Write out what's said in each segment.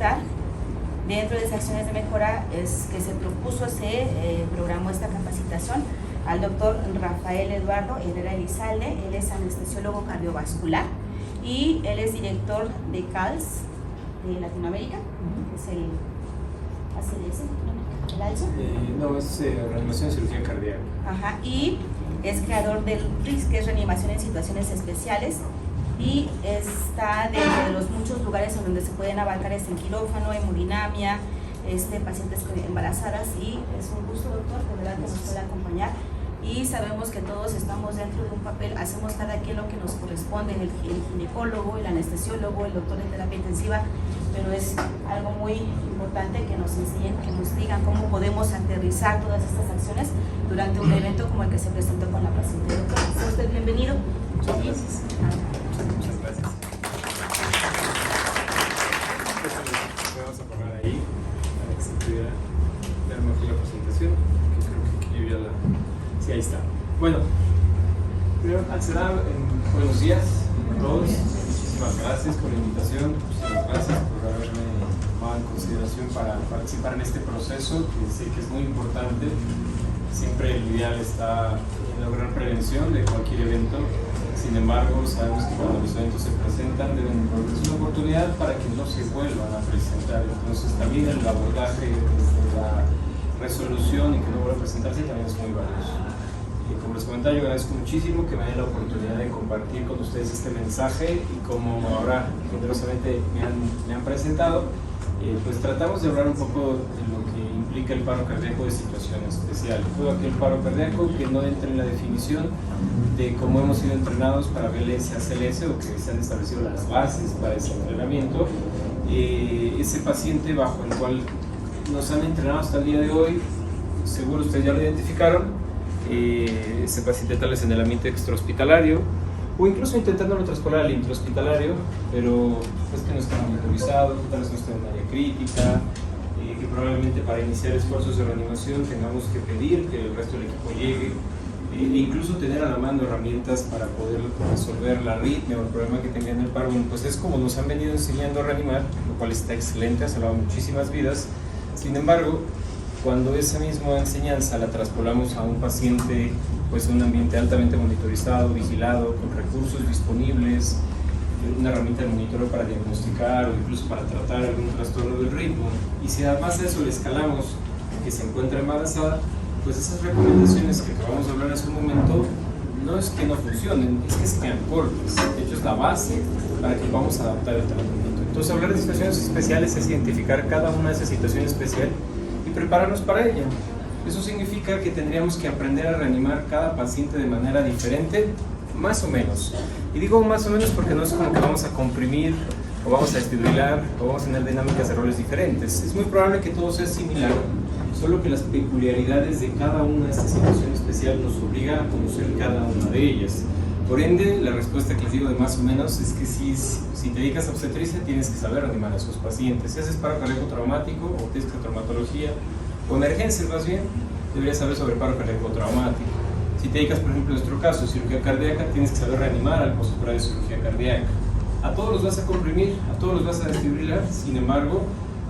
comentar, dentro de esas acciones de mejora es que se programó esta capacitación al doctor Rafael Eduardo Herrera Elizalde. Él es anestesiólogo cardiovascular y él es director de CALS de Latinoamérica, que es el ACDS, el ALSO. No, es reanimación y cirugía cardíaca. Ajá, y es creador del RIS, que es reanimación en situaciones especiales, y está dentro de los muchos lugares en donde se pueden abarcar en quirófano, hemodinamia, pacientes embarazadas, y es un gusto, doctor, de verdad que nos pueda acompañar. Y sabemos que todos estamos dentro de un papel, hacemos cada quien lo que nos corresponde, el ginecólogo, el anestesiólogo, el doctor de terapia intensiva, pero es algo muy importante que nos enseñen, que nos digan cómo podemos aterrizar todas estas acciones durante un evento como el que se presentó con la paciente. Doctor, sea usted bienvenido. Muchas gracias. Muchas gracias. Vamos a poner ahí para que se pudiera ver mejor la presentación, que creo que aquí yo ya la... Sí, ahí está. Bueno, primero, buenos días a todos. Muchísimas gracias por la invitación. Muchísimas gracias por haberme tomado en consideración para participar en este proceso, que sé que es muy importante. Siempre el ideal está en lograr prevención de cualquier evento. Sin embargo, sabemos que cuando los eventos se presentan deben volverse una oportunidad para que no se vuelvan a presentar. Entonces también el abordaje desde la resolución y que no vuelva a presentarse también es muy valioso. Como les comentaba, yo agradezco muchísimo que me den la oportunidad de compartir con ustedes este mensaje, y como ahora generosamente me han presentado, pues tratamos de hablar un poco de lo que implica el paro cardíaco de situación especial. Todo aquel paro cardíaco que no entre en la definición de cómo hemos sido entrenados para BLS, ACLS, o que se han establecido las bases para ese entrenamiento. Ese paciente bajo el cual nos han entrenado hasta el día de hoy, seguro ustedes ya lo identificaron. Ese paciente tal vez en el ambiente extrahospitalario, o incluso intentándolo traspolar al intrahospitalario, pero pues que no está monitorizado, que tal vez no está en área crítica, que probablemente para iniciar esfuerzos de reanimación tengamos que pedir que el resto del equipo llegue, e incluso tener a la mano herramientas para poder resolver la arritmia o el problema que tengan en el paro. Bueno, pues es como nos han venido enseñando a reanimar, lo cual está excelente, ha salvado muchísimas vidas. Sin embargo, cuando esa misma enseñanza la traspolamos a un paciente, pues en un ambiente altamente monitorizado, vigilado, con recursos disponibles, una herramienta de monitoreo para diagnosticar o incluso para tratar algún trastorno del ritmo, y si además de eso le escalamos que se encuentra embarazada, pues esas recomendaciones que acabamos de hablar hace un momento no es que no funcionen, es que sean cortas. De hecho, es la base para que vamos a adaptar el tratamiento. Entonces, hablar de situaciones especiales es identificar cada una de esas situaciones especiales y prepararnos para ella. Eso significa que tendríamos que aprender a reanimar cada paciente de manera diferente, más o menos. Y digo más o menos porque no es como que vamos a comprimir o vamos a estimular o vamos a tener dinámicas de roles diferentes. Es muy probable que todo sea similar, solo que las peculiaridades de cada una de estas situaciones especiales nos obliga a conocer cada una de ellas. Por ende, la respuesta que les digo de más o menos es que si te dedicas a obstetricia tienes que saber reanimar a esos pacientes. Si haces paro cardíaco traumático o tienes traumatología o emergencias más bien, deberías saber sobre paro cardíaco traumático. Si te dedicas, por ejemplo, en nuestro caso, cirugía cardíaca, tienes que saber reanimar al postoperar de cirugía cardíaca. A todos los vas a comprimir, a todos los vas a desfibrilar, sin embargo,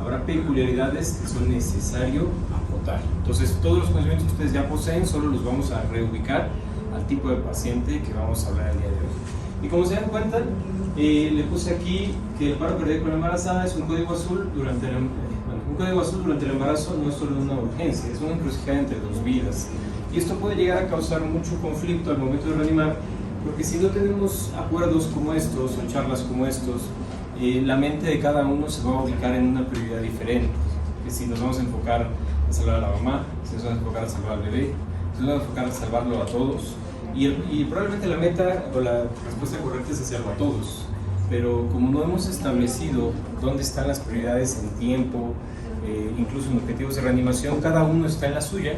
habrá peculiaridades que son necesario acotar. Entonces, todos los conocimientos que ustedes ya poseen, solo los vamos a reubicar al tipo de paciente que vamos a hablar el día de hoy. Y como se dan cuenta, le puse aquí que el paro cardíaco en la embarazada es un código azul durante el embarazo. No es solo una urgencia, es una encrucijada entre dos vidas. Y esto puede llegar a causar mucho conflicto al momento de reanimar, porque si no tenemos acuerdos como estos o charlas como estos, la mente de cada uno se va a ubicar en una prioridad diferente. Que si nos vamos a enfocar a salvar a la mamá, si nos vamos a enfocar a salvar al bebé, si nos vamos a enfocar a salvarlo a todos, y probablemente la meta o la respuesta correcta es hacerlo a todos. Pero como no hemos establecido dónde están las prioridades en tiempo, incluso en objetivos de reanimación, cada uno está en la suya,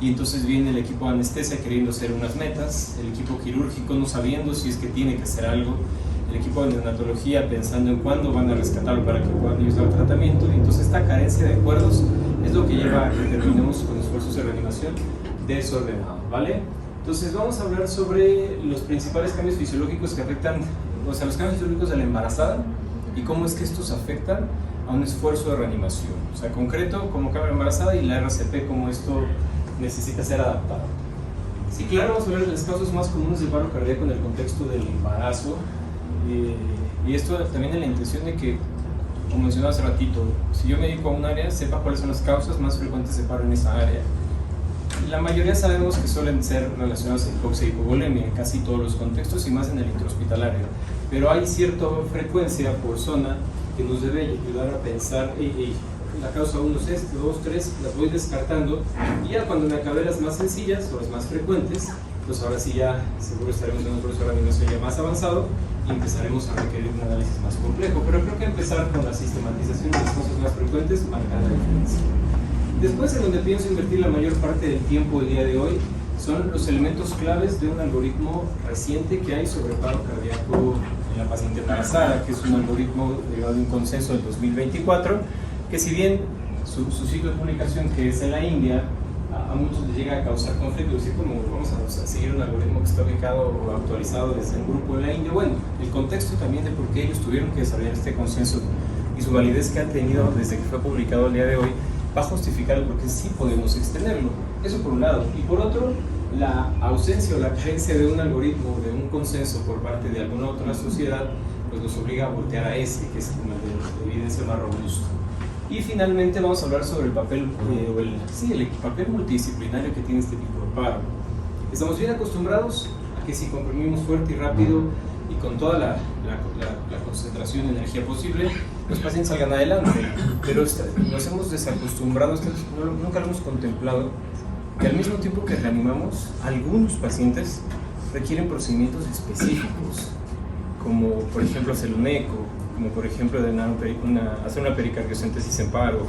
y entonces viene el equipo de anestesia queriendo hacer unas metas, el equipo quirúrgico no sabiendo si es que tiene que hacer algo, el equipo de neonatología pensando en cuándo van a rescatarlo para que puedan ellos dar tratamiento, y entonces esta carencia de acuerdos es lo que lleva a que terminemos con esfuerzos de reanimación desordenados, ¿vale? Entonces vamos a hablar sobre los principales cambios fisiológicos que afectan, o sea, los cambios fisiológicos de la embarazada y cómo es que estos afectan a un esfuerzo de reanimación. O sea, concreto como cámara embarazada y la RCP como esto necesita ser adaptado. Sí, claro, vamos a hablar de las causas más comunes del paro cardíaco en el contexto del embarazo. Y esto también en la intención de que, como mencionaba hace ratito, si yo me dedico a un área, sepa cuáles son las causas más frecuentes de paro en esa área. La mayoría sabemos que suelen ser relacionadas a hipoxia y hipovolemia en casi todos los contextos y más en el intrahospitalario. Pero hay cierta frecuencia por zona que nos debe ayudar a pensar, la causa 1 es este, 2, 3, las voy descartando, y ya cuando me acabé las más sencillas o las más frecuentes, pues ahora sí ya seguro estaremos en un proceso de reanimación ya más avanzado y empezaremos a requerir un análisis más complejo. Pero creo que empezar con la sistematización de las causas más frecuentes marca la diferencia. Después, en donde pienso invertir la mayor parte del tiempo el día de hoy, son los elementos claves de un algoritmo reciente que hay sobre paro cardíaco en la paciente embarazada, que es un algoritmo derivado de un consenso del 2024, que si bien su ciclo de publicación, que es en la India, a muchos les llega a causar conflicto, decir como vamos a seguir un algoritmo que está ubicado o actualizado desde un grupo de la India. Bueno, el contexto también de por qué ellos tuvieron que desarrollar este consenso y su validez que ha tenido desde que fue publicado el día de hoy, va a justificar el por qué sí podemos extenderlo. Eso por un lado. Y por otro, la ausencia o la carencia de un algoritmo, de un consenso por parte de alguna otra sociedad, pues nos obliga a voltear a ese, que es como el de evidencia más robusto. Y finalmente vamos a hablar sobre el papel, el papel multidisciplinario que tiene este tipo de paro. Estamos bien acostumbrados a que si comprimimos fuerte y rápido y con toda la concentración de energía posible, los pacientes salgan adelante, pero nos hemos desacostumbrado, nunca lo hemos contemplado, que al mismo tiempo que reanimamos, algunos pacientes requieren procedimientos específicos, como por ejemplo hacer un eco, como por ejemplo hacer una pericardiocentesis en paro,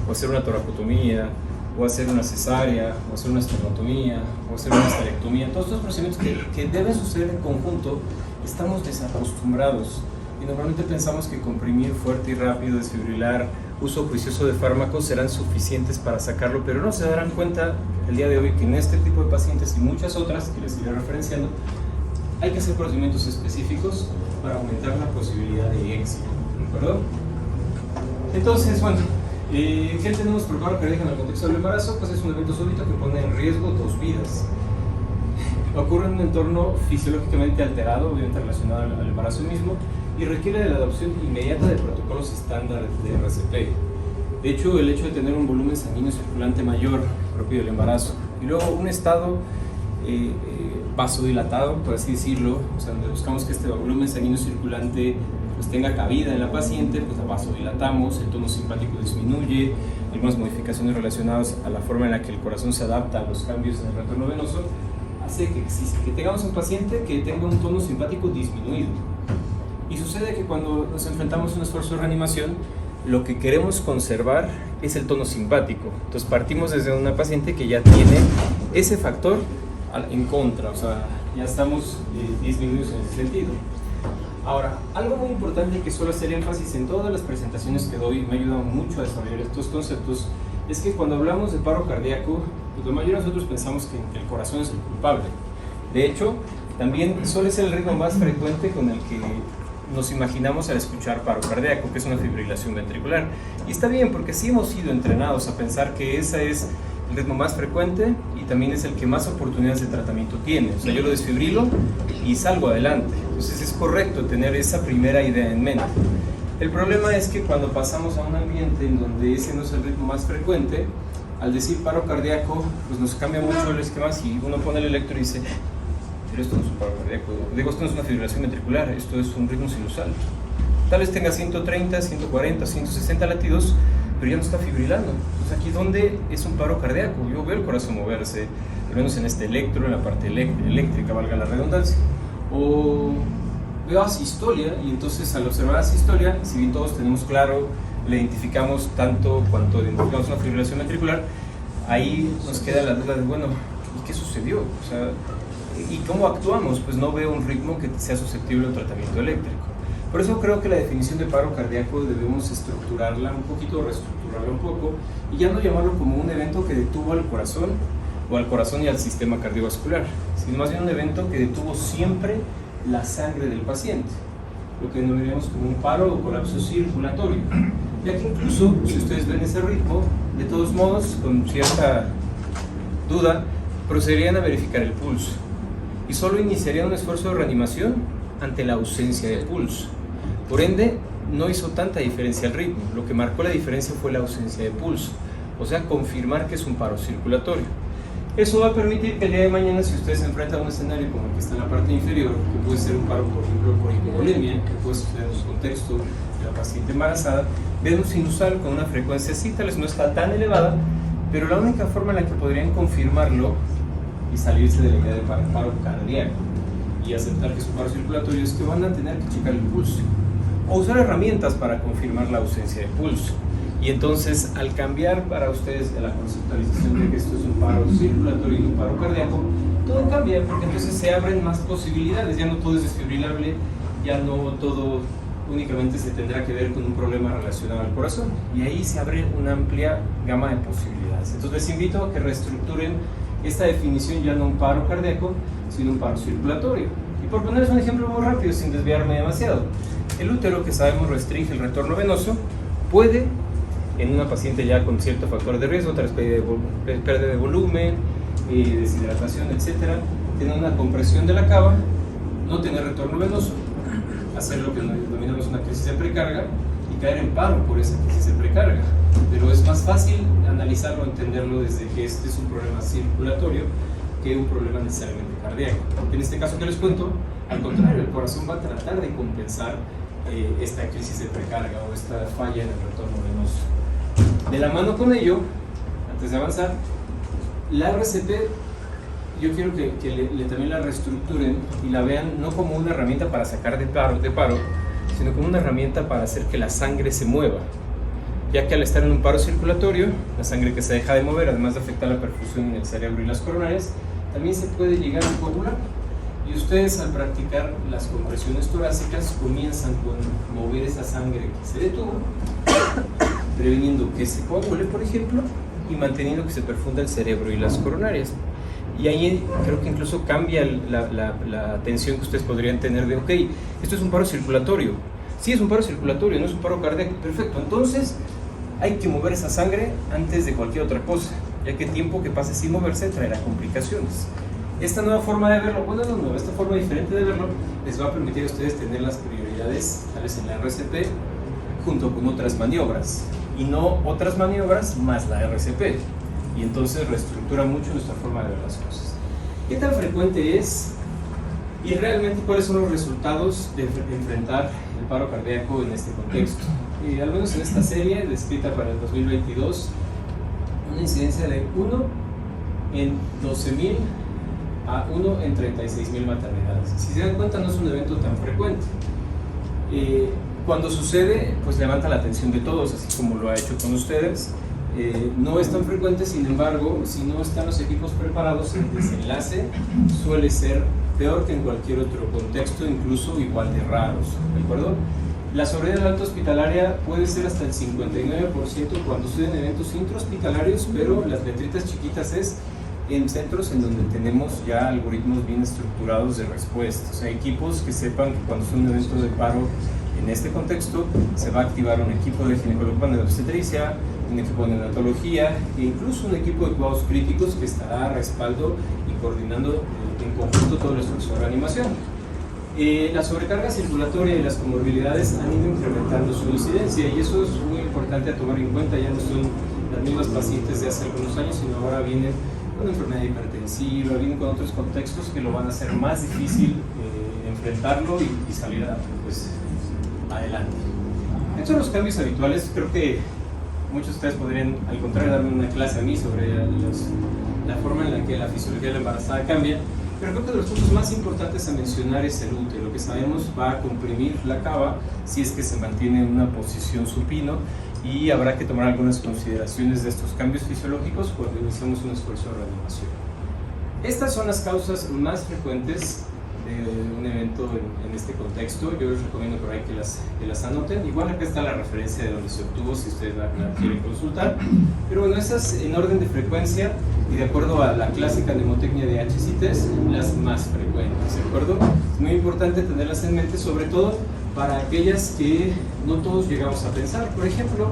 o hacer una toracotomía, o hacer una cesárea, o hacer una esternotomía, o hacer una esterectomía. Todos estos procedimientos que deben suceder en conjunto, estamos desacostumbrados y normalmente pensamos que comprimir fuerte y rápido, desfibrilar, uso juicioso de fármacos serán suficientes para sacarlo, pero no se darán cuenta el día de hoy que en este tipo de pacientes y muchas otras que les iré referenciando, hay que hacer procedimientos específicos para aumentar la posibilidad de éxito, ¿de acuerdo? Entonces, bueno, ¿qué tenemos por paro cardíaco en el contexto del embarazo? Pues es un evento súbito que pone en riesgo 2 vidas. Ocurre en un entorno fisiológicamente alterado, obviamente relacionado al embarazo mismo, y requiere de la adopción inmediata de protocolos estándar de RCP. De hecho, el hecho de tener un volumen sanguíneo circulante mayor propio del embarazo y luego un estado vasodilatado, por así decirlo, o sea, donde buscamos que este volumen sanguíneo circulante pues tenga cabida en la paciente, pues la vasodilatamos, el tono simpático disminuye, algunas modificaciones relacionadas a la forma en la que el corazón se adapta a los cambios en el retorno venoso, hace que tengamos un paciente que tenga un tono simpático disminuido. Y sucede que cuando nos enfrentamos a un esfuerzo de reanimación, lo que queremos conservar es el tono simpático. Entonces partimos desde una paciente que ya tiene ese factor en contra, o sea, ya estamos disminuidos en ese sentido. Ahora, algo muy importante que suelo hacer énfasis en todas las presentaciones que doy, me ha ayudado mucho a desarrollar estos conceptos, es que cuando hablamos de paro cardíaco, pues la mayoría de nosotros pensamos que el corazón es el culpable. De hecho, también suele ser el ritmo más frecuente con el que nos imaginamos al escuchar paro cardíaco, que es una fibrilación ventricular. Y está bien, porque sí hemos sido entrenados a pensar que ese es el ritmo más frecuente y también es el que más oportunidades de tratamiento tiene. O sea, yo lo desfibrilo y salgo adelante. Entonces es correcto tener esa primera idea en mente. El problema es que cuando pasamos a un ambiente en donde ese no es el ritmo más frecuente, al decir paro cardíaco, pues nos cambia mucho el esquema. Si uno pone el electro y dice, pero esto no es un paro cardíaco, digo, esto no es una fibrilación ventricular, esto es un ritmo sinusal. Tal vez tenga 130, 140, 160 latidos, pero ya no está fibrilando. Entonces aquí, ¿dónde es un paro cardíaco? Yo veo el corazón moverse, al menos en este electro, en la parte eléctrica, valga la redundancia. O veo asistolia, y entonces al observar asistolia, si bien todos tenemos claro, le identificamos tanto cuanto identificamos una fibrilación ventricular, ahí nos queda la duda de, bueno, ¿y qué sucedió? O sea, ¿y cómo actuamos? Pues no veo un ritmo que sea susceptible a un tratamiento eléctrico. Por eso creo que la definición de paro cardíaco debemos estructurarla un poquito, reestructurarla un poco, y ya no llamarlo como un evento que detuvo al corazón o al corazón y al sistema cardiovascular, sino más bien un evento que detuvo siempre la sangre del paciente, lo que denominaríamos como un paro o colapso circulatorio. ya que incluso si ustedes ven ese ritmo, de todos modos, con cierta duda, procederían a verificar el pulso y solo iniciarían un esfuerzo de reanimación ante la ausencia de pulso. Por ende, no hizo tanta diferencia el ritmo, lo que marcó la diferencia fue la ausencia de pulso, o sea, confirmar que es un paro circulatorio. Eso va a permitir que el día de mañana, si ustedes se enfrentan a un escenario como el que está en la parte inferior, que puede ser un paro, por ejemplo, por hipovolemia, que puede suceder en un contexto de la paciente embarazada, ven un sinusal con una frecuencia así, tal vez no está tan elevada, pero la única forma en la que podrían confirmarlo y salirse de la idea de paro cardíaco y aceptar que es un paro circulatorio es que van a tener que checar el pulso o usar herramientas para confirmar la ausencia de pulso. Y entonces, al cambiar para ustedes la conceptualización de que esto es un paro circulatorio y un paro cardíaco, todo cambia, porque entonces se abren más posibilidades, ya no todo es desfibrilable, ya no todo únicamente se tendrá que ver con un problema relacionado al corazón, y ahí se abre una amplia gama de posibilidades. Entonces les invito a que reestructuren esta definición ya no un paro cardíaco, sino un paro circulatorio. Y por ponerles un ejemplo muy rápido, sin desviarme demasiado, el útero, que sabemos restringe el retorno venoso, puede, en una paciente ya con cierto factor de riesgo, tal vez pérdida de volumen, deshidratación, etc., tener una compresión de la cava, no tener retorno venoso, hacer lo que denominamos una crisis de precarga y caer en paro por esa crisis de precarga. Pero es más fácil analizarlo, entenderlo desde que este es un problema circulatorio que un problema necesariamente cardíaco. En este caso que les cuento, al contrario, el corazón va a tratar de compensar esta crisis de precarga o esta falla en el retorno venoso. De la mano con ello, antes de avanzar, la RCP yo quiero que también la reestructuren y la vean no como una herramienta para sacar de paro, sino como una herramienta para hacer que la sangre se mueva, ya que al estar en un paro circulatorio, la sangre que se deja de mover, además de afectar la perfusión en el cerebro y las coronarias, también se puede llegar a coagular. Y ustedes, al practicar las compresiones torácicas, comienzan con mover esa sangre que se detuvo, previniendo que se coagule, por ejemplo, y manteniendo que se perfunda el cerebro y las coronarias. Y ahí creo que incluso cambia la atención que ustedes podrían tener de, ok, esto es un paro circulatorio. Sí, es un paro circulatorio, no es un paro cardíaco. Perfecto, entonces hay que mover esa sangre antes de cualquier otra cosa, ya que el tiempo que pase sin moverse traerá complicaciones. Esta nueva forma de verlo, bueno, no, esta forma diferente de verlo les va a permitir a ustedes tener las prioridades, tal vez en la RCP, junto con otras maniobras, y no otras maniobras más la RCP. Y entonces reestructura mucho nuestra forma de ver las cosas. ¿Qué tan frecuente es? Y realmente, ¿cuáles son los resultados de enfrentar el paro cardíaco en este contexto? Al menos en esta serie, descrita para el 2022, una incidencia de 1 en 12.000 a 1 en 36.000 maternidades. Si se dan cuenta, no es un evento tan frecuente. Cuando sucede, pues levanta la atención de todos, así como lo ha hecho con ustedes. No es tan frecuente, sin embargo, si no están los equipos preparados, el desenlace suele ser peor que en cualquier otro contexto, incluso igual de raros, ¿de acuerdo? La sobrevida alta hospitalaria puede ser hasta el 59% cuando suceden eventos intrahospitalarios, pero las letritas chiquitas es en centros en donde tenemos ya algoritmos bien estructurados de respuesta, o sea, equipos que sepan que cuando es un evento de paro en este contexto se va a activar un equipo de ginecología de obstetricia, un equipo de neonatología e incluso un equipo de cuidados críticos que estará a respaldo y coordinando en conjunto todo el esfuerzo de reanimación. La sobrecarga circulatoria y las comorbilidades han ido incrementando su incidencia y eso es muy importante a tomar en cuenta. Ya no son las mismas pacientes de hace algunos años, sino ahora vienen con enfermedad hipertensiva, vienen con otros contextos que lo van a hacer más difícil enfrentarlo y salir adelante. Estos son los cambios habituales. Creo que muchos de ustedes podrían, al contrario, darme una clase a mí sobre la forma en la que la fisiología de la embarazada cambia, pero creo que de los puntos más importantes a mencionar es el útero. Lo que sabemos va a comprimir la cava si es que se mantiene en una posición supino y habrá que tomar algunas consideraciones de estos cambios fisiológicos cuando iniciamos un esfuerzo de reanimación. Estas son las causas más frecuentes de un evento en este contexto. Yo les recomiendo por ahí que las anoten. Igual acá está la referencia de donde se obtuvo si ustedes la quieren consultar. Pero bueno, esas en orden de frecuencia y de acuerdo a la clásica mnemotecnia de HCITES, las más frecuentes, ¿de acuerdo? Es muy importante tenerlas en mente, sobre todo para aquellas que no todos llegamos a pensar. Por ejemplo,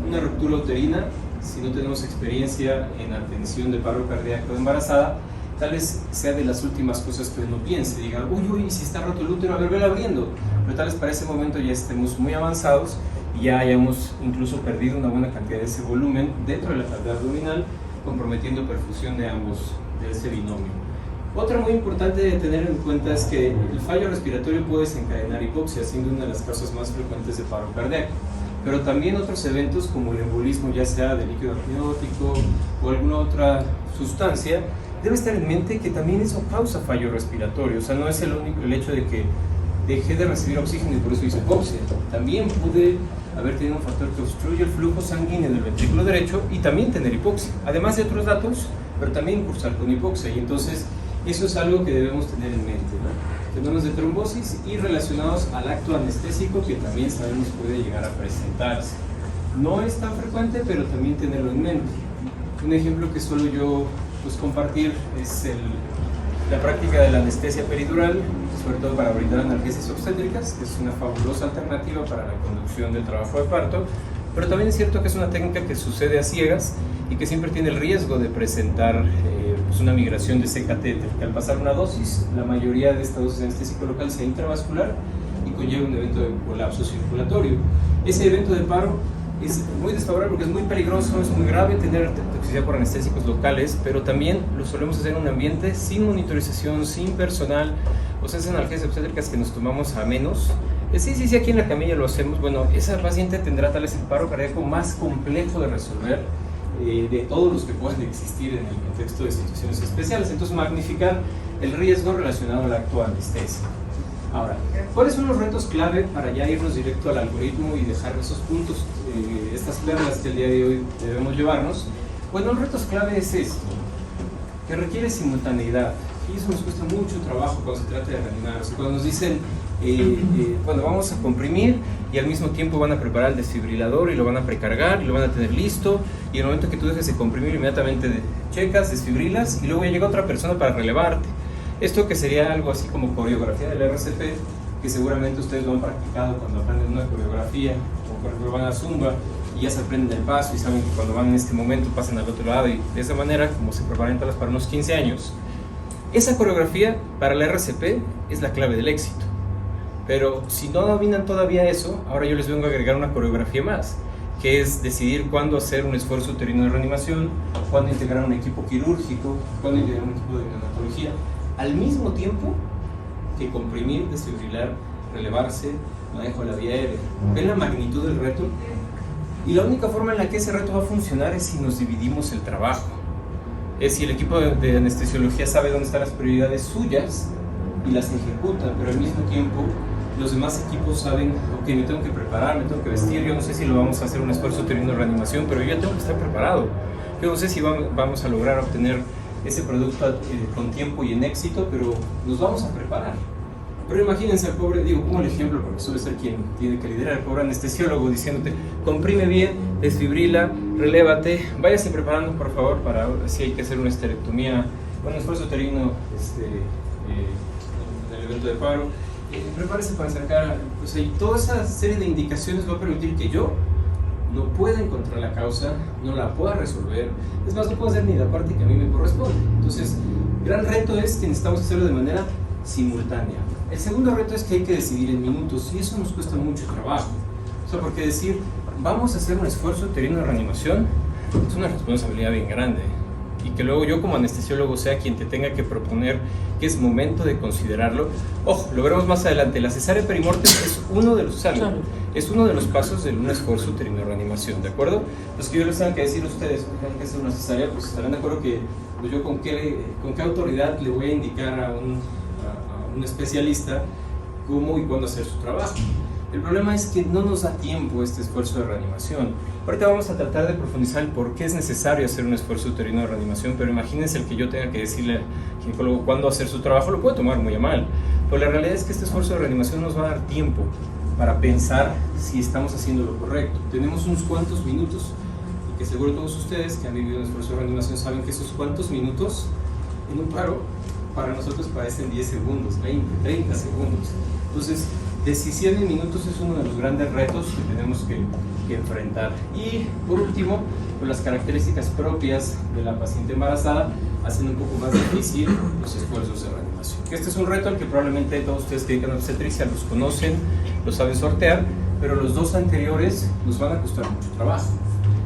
una ruptura uterina, si no tenemos experiencia en atención de paro cardíaco de embarazada, tal vez sea de las últimas cosas que uno piense, diga, uy, si está roto el útero, a ver, vela abriendo. Pero tal vez para ese momento ya estemos muy avanzados y ya hayamos incluso perdido una buena cantidad de ese volumen dentro de la cavidad abdominal, comprometiendo perfusión de ese binomio. Otra muy importante de tener en cuenta es que el fallo respiratorio puede desencadenar hipoxia, siendo una de las causas más frecuentes de paro cardíaco. Pero también otros eventos como el embolismo, ya sea de líquido amniótico o alguna otra sustancia, debe estar en mente que también eso causa fallo respiratorio. O sea, no es el único el hecho de que dejé de recibir oxígeno y por eso hice hipoxia. También pude haber tenido un factor que obstruye el flujo sanguíneo del ventrículo derecho y también tener hipoxia. Además de otros datos, pero también cursar con hipoxia. Y entonces, eso es algo que debemos tener en mente, ¿no? Fenómenos de trombosis y relacionados al acto anestésico que también sabemos puede llegar a presentarse. No es tan frecuente, pero también tenerlo en mente. Un ejemplo que suelo yo compartir es la práctica de la anestesia peridural, sobre todo para brindar analgesias obstétricas, que es una fabulosa alternativa para la conducción del trabajo de parto, pero también es cierto que es una técnica que sucede a ciegas y que siempre tiene el riesgo de presentar una migración de ese catéter, que al pasar una dosis, la mayoría de esta dosis de anestésico local sea intravascular y conlleva un evento de colapso circulatorio. Ese evento de paro es muy desfavorable porque es muy peligroso, es muy grave tener toxicidad por anestésicos locales, pero también lo solemos hacer en un ambiente sin monitorización, sin personal, o sea, esas analgesias obstétricas que nos tomamos a menos. Sí, aquí en la camilla lo hacemos. Bueno, esa paciente tendrá tal vez el paro cardíaco más complejo de resolver de todos los que pueden existir en el contexto de situaciones especiales. Entonces, magnificar el riesgo relacionado al acto anestésico. Ahora, ¿cuáles son los retos clave para ya irnos directo al algoritmo y dejar esos puntos, estas perlas que el día de hoy debemos llevarnos? Bueno, los retos clave es esto, que requiere simultaneidad. Y eso nos cuesta mucho trabajo cuando se trata de reanimar. O sea, cuando nos dicen, bueno, vamos a comprimir y al mismo tiempo van a preparar el desfibrilador y lo van a precargar y lo van a tener listo, y en el momento que tú dejes de comprimir inmediatamente checas, desfibrilas y luego ya llega otra persona para relevarte. Esto que sería algo así como coreografía del RCP, que seguramente ustedes lo han practicado cuando aprenden una coreografía, o por ejemplo van a Zumba y ya se aprenden el paso y saben que cuando van en este momento pasan al otro lado, y de esa manera, como se preparan tal vez para unos 15 años, esa coreografía para la RCP es la clave del éxito. Pero si no dominan todavía eso, ahora yo les vengo a agregar una coreografía más, que es decidir cuándo hacer un esfuerzo uterino de reanimación, cuándo integrar un equipo quirúrgico, cuándo integrar un equipo de neonatología, al mismo tiempo que comprimir, desfibrilar, relevarse, manejo de la vía aérea. ¿Ven la magnitud del reto? Y la única forma en la que ese reto va a funcionar es si nos dividimos el trabajo. Es si el equipo de anestesiología sabe dónde están las prioridades suyas y las ejecuta, pero al mismo tiempo los demás equipos saben, ok, me tengo que preparar, me tengo que vestir. Yo no sé si lo vamos a hacer un esfuerzo uterino de reanimación, pero yo ya tengo que estar preparado. Yo no sé si vamos a lograr obtener ese producto con tiempo y en éxito, pero nos vamos a preparar. Pero imagínense al pobre, pongo el ejemplo porque suele ser quien tiene que liderar, el pobre anestesiólogo diciéndote, comprime bien, desfibrila, relévate, váyase preparando por favor para si hay que hacer una esterectomía, un esfuerzo uterino en el evento de paro, prepárese para acercar, y toda esa serie de indicaciones va a permitir que yo no pueda encontrar la causa, no la pueda resolver, es más, no puedo hacer ni la parte que a mí me corresponde. Entonces, el gran reto es que necesitamos hacerlo de manera simultánea. El segundo reto es que hay que decidir en minutos, y eso nos cuesta mucho trabajo. O sea, porque decir, vamos a hacer un esfuerzo uterino de reanimación, es una responsabilidad bien grande. Y que luego yo como anestesiólogo sea quien te tenga que proponer que es momento de considerarlo. Ojo, lo veremos más adelante, la cesárea perimortem es uno de los pasos de un esfuerzo uterino de reanimación, ¿de acuerdo? Los que yo les tenga que decir a ustedes que tienen que hacer una cesárea, pues estarán de acuerdo que yo con qué autoridad le voy a indicar a un especialista cómo y cuándo hacer su trabajo. El problema es que no nos da tiempo este esfuerzo de reanimación. Ahorita vamos a tratar de profundizar el por qué es necesario hacer un esfuerzo uterino de reanimación, pero imagínense el que yo tenga que decirle al ginecólogo cuándo hacer su trabajo, lo puede tomar muy a mal. Pero la realidad es que este esfuerzo de reanimación nos va a dar tiempo para pensar si estamos haciendo lo correcto. Tenemos unos cuantos minutos, y que seguro todos ustedes que han vivido un esfuerzo de reanimación saben que esos cuantos minutos en un paro para nosotros parecen 10 segundos, 20, 30 segundos. Entonces, Decisión en minutos es uno de los grandes retos que tenemos que enfrentar. Y por último, pues las características propias de la paciente embarazada hacen un poco más difícil los esfuerzos de reanimación. Este es un reto al que probablemente todos ustedes que dedican a obstetricia los conocen, lo saben sortear, pero los dos anteriores nos van a costar mucho trabajo.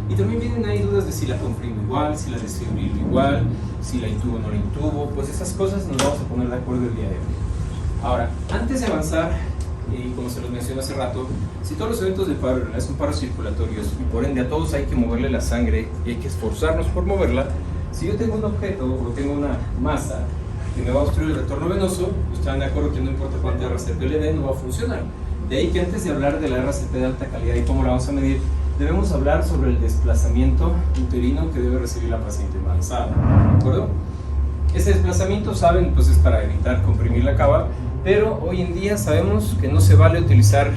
Y también vienen ahí dudas de si la comprimo igual, si la desfibrilo igual, si la intubo o no la intubo. Pues esas cosas nos vamos a poner de acuerdo el día de hoy. Ahora, antes de avanzar, y como se los mencioné hace rato, si todos los eventos de paro son paros circulatorios y por ende a todos hay que moverle la sangre y hay que esforzarnos por moverla, si yo tengo un objeto o tengo una masa que me va a obstruir el retorno venoso, están de acuerdo que no importa cuánta RCP le dé, no va a funcionar. De ahí que antes de hablar de la RCP de alta calidad y cómo la vamos a medir, debemos hablar sobre el desplazamiento uterino que debe recibir la paciente embarazada, ¿de acuerdo? Ese desplazamiento, saben, pues es para evitar comprimir la cava, pero hoy en día sabemos que no se vale utilizar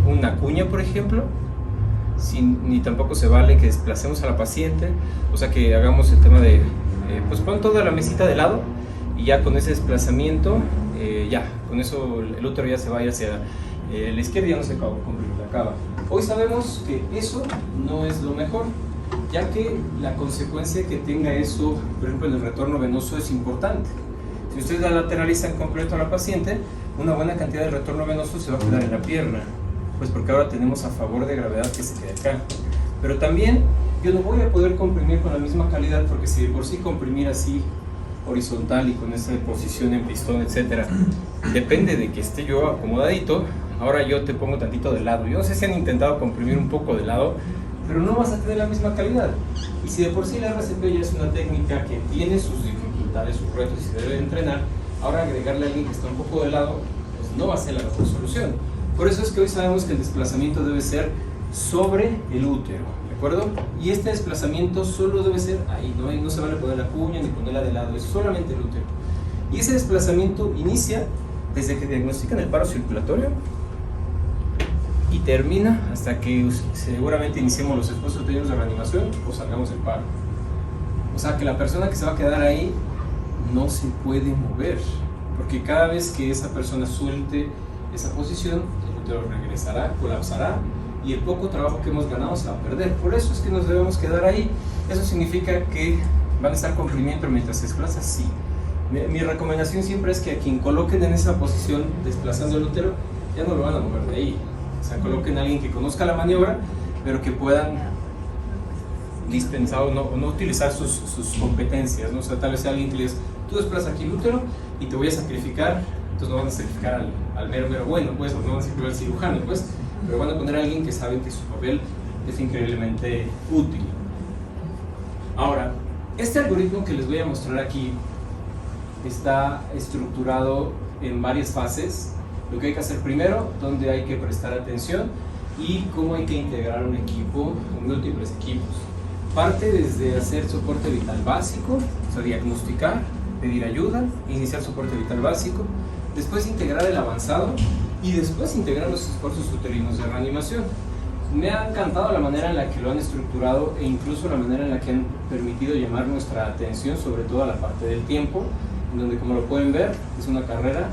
una cuña, por ejemplo, ni tampoco se vale que desplacemos a la paciente, o sea que hagamos el tema de, pues pon toda la mesita de lado y ya con ese desplazamiento, ya, con eso el útero ya se vaya hacia la izquierda y ya no se acaba comprimir la cava. Hoy sabemos que eso no es lo mejor, ya que la consecuencia que tenga eso, por ejemplo en el retorno venoso, es importante. Si ustedes la lateralizan completo a la paciente, una buena cantidad de retorno venoso se va a quedar en la pierna, pues porque ahora tenemos a favor de gravedad que se quede acá. Pero también yo no voy a poder comprimir con la misma calidad, porque si de por sí comprimir así horizontal y con esa posición en pistón, etcétera, depende de que esté yo acomodadito. Ahora yo te pongo tantito de lado. Yo no sé si han intentado comprimir un poco de lado, pero no vas a tener la misma calidad. Y si de por sí la RCP ya es una técnica que tiene sus dificultades, sus retos y se debe entrenar, ahora agregarle a alguien que está un poco de lado, pues no va a ser la mejor solución. Por eso es que hoy sabemos que el desplazamiento debe ser sobre el útero, ¿de acuerdo? Y este desplazamiento solo debe ser ahí, no se vale poner la cuña ni ponerla de lado, es solamente el útero. Y ese desplazamiento inicia desde que diagnostican el paro circulatorio y termina hasta que seguramente iniciemos los esfuerzos uterinos de reanimación o salgamos del paro. O sea que la persona que se va a quedar ahí no se puede mover, porque cada vez que esa persona suelte esa posición, el útero regresará, colapsará y el poco trabajo que hemos ganado se va a perder. Por eso es que nos debemos quedar ahí. Eso significa que van a estar comprimiendo mientras se desplaza, sí. Mi recomendación siempre es que a quien coloquen en esa posición desplazando el útero ya no lo van a mover de ahí. O sea, coloquen a alguien que conozca la maniobra, pero que puedan dispensar o no utilizar sus competencias, ¿no? O sea, tal vez sea alguien que le diga, tú desplazas aquí el útero y te voy a sacrificar. Entonces no van a sacrificar al mero bueno, pues, o no van a sacrificar al cirujano, pues, pero van a poner a alguien que sabe que su papel es increíblemente útil. Ahora, este algoritmo que les voy a mostrar aquí está estructurado en varias fases. Lo que hay que hacer primero, dónde hay que prestar atención y cómo hay que integrar un equipo o múltiples equipos. Parte desde hacer soporte vital básico, o sea, diagnosticar, pedir ayuda, iniciar soporte vital básico, después integrar el avanzado y después integrar los esfuerzos uterinos de reanimación. Me ha encantado la manera en la que lo han estructurado e incluso la manera en la que han permitido llamar nuestra atención sobre todo a la parte del tiempo, en donde, como lo pueden ver, es una carrera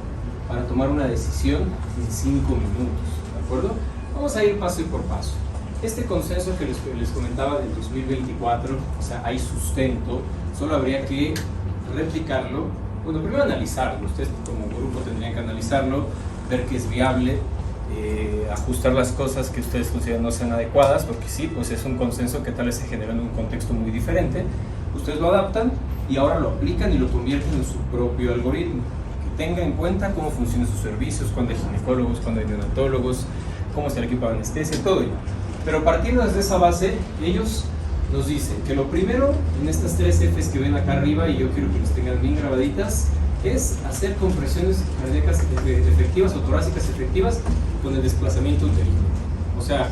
para tomar una decisión en 5 minutos, ¿de acuerdo? Vamos a ir paso por paso. Este consenso que les comentaba del 2024, o sea, hay sustento, solo habría que replicarlo. Bueno, primero analizarlo, ustedes como grupo tendrían que analizarlo, ver que es viable, ajustar las cosas que ustedes consideran no sean adecuadas, porque sí, pues es un consenso que tal vez se genera en un contexto muy diferente. Ustedes lo adaptan y ahora lo aplican y lo convierten en su propio algoritmo. Que tenga en cuenta cómo funcionan sus servicios, cuándo hay ginecólogos, cuándo hay neonatólogos, cómo está el equipo de anestesia, todo ello. Pero partiendo desde esa base, ellos nos dicen que lo primero en estas 3 Fs que ven acá arriba, y yo quiero que los tengan bien grabaditas, es hacer compresiones cardíacas efectivas o torácicas efectivas con el desplazamiento uterino. O sea,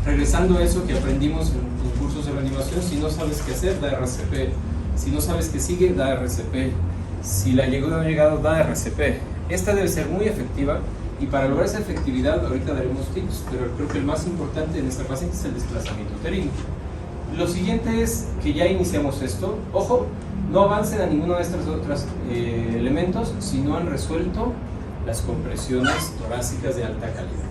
regresando a eso que aprendimos en cursos de reanimación, si no sabes qué hacer, da RCP. Si no sabes qué sigue, da RCP. Si la llegó o no ha llegado, da RCP. Esta debe ser muy efectiva y para lograr esa efectividad, ahorita daremos tips, pero creo que el más importante en esta paciente es el desplazamiento uterino. Lo siguiente es que ya iniciamos esto. Ojo, no avancen a ninguno de estos otros elementos si no han resuelto las compresiones torácicas de alta calidad.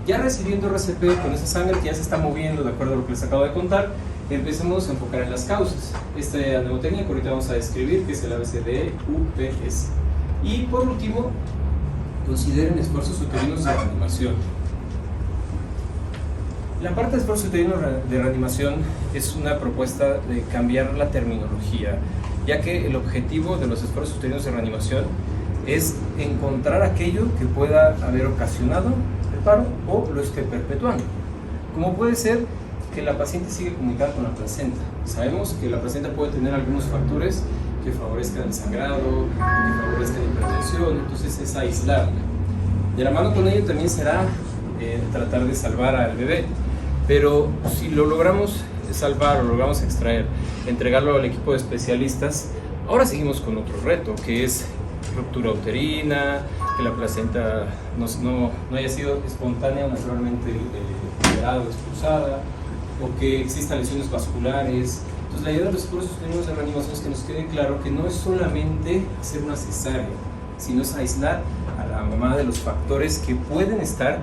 Ya recibiendo RCP con esa sangre que ya se está moviendo de acuerdo a lo que les acabo de contar, empecemos a enfocar en las causas. Esta mnemotecnia que ahorita vamos a describir, que es el ABCD, UPS. Y por último, consideren esfuerzos uterinos de reanimación. La parte de esfuerzo uterino de reanimación es una propuesta de cambiar la terminología, ya que el objetivo de los esfuerzos uterinos de reanimación es encontrar aquello que pueda haber ocasionado el paro o lo esté perpetuando. Como puede ser que la paciente sigue comunicada con la placenta. Sabemos que la placenta puede tener algunos factores que favorezcan el sangrado, que favorezcan la hipertensión, entonces es aislarla. De la mano con ello también será tratar de salvar al bebé, pero si lo logramos salvar o lo logramos extraer, entregarlo al equipo de especialistas, ahora seguimos con otro reto, que es ruptura uterina, que la placenta no haya sido espontánea o naturalmente liberada o expulsada, o que existan lesiones vasculares. Entonces la idea de los esfuerzos uterinos de reanimación es que nos quede claro que no es solamente hacer una cesárea, sino es aislar a la mamá de los factores que pueden estar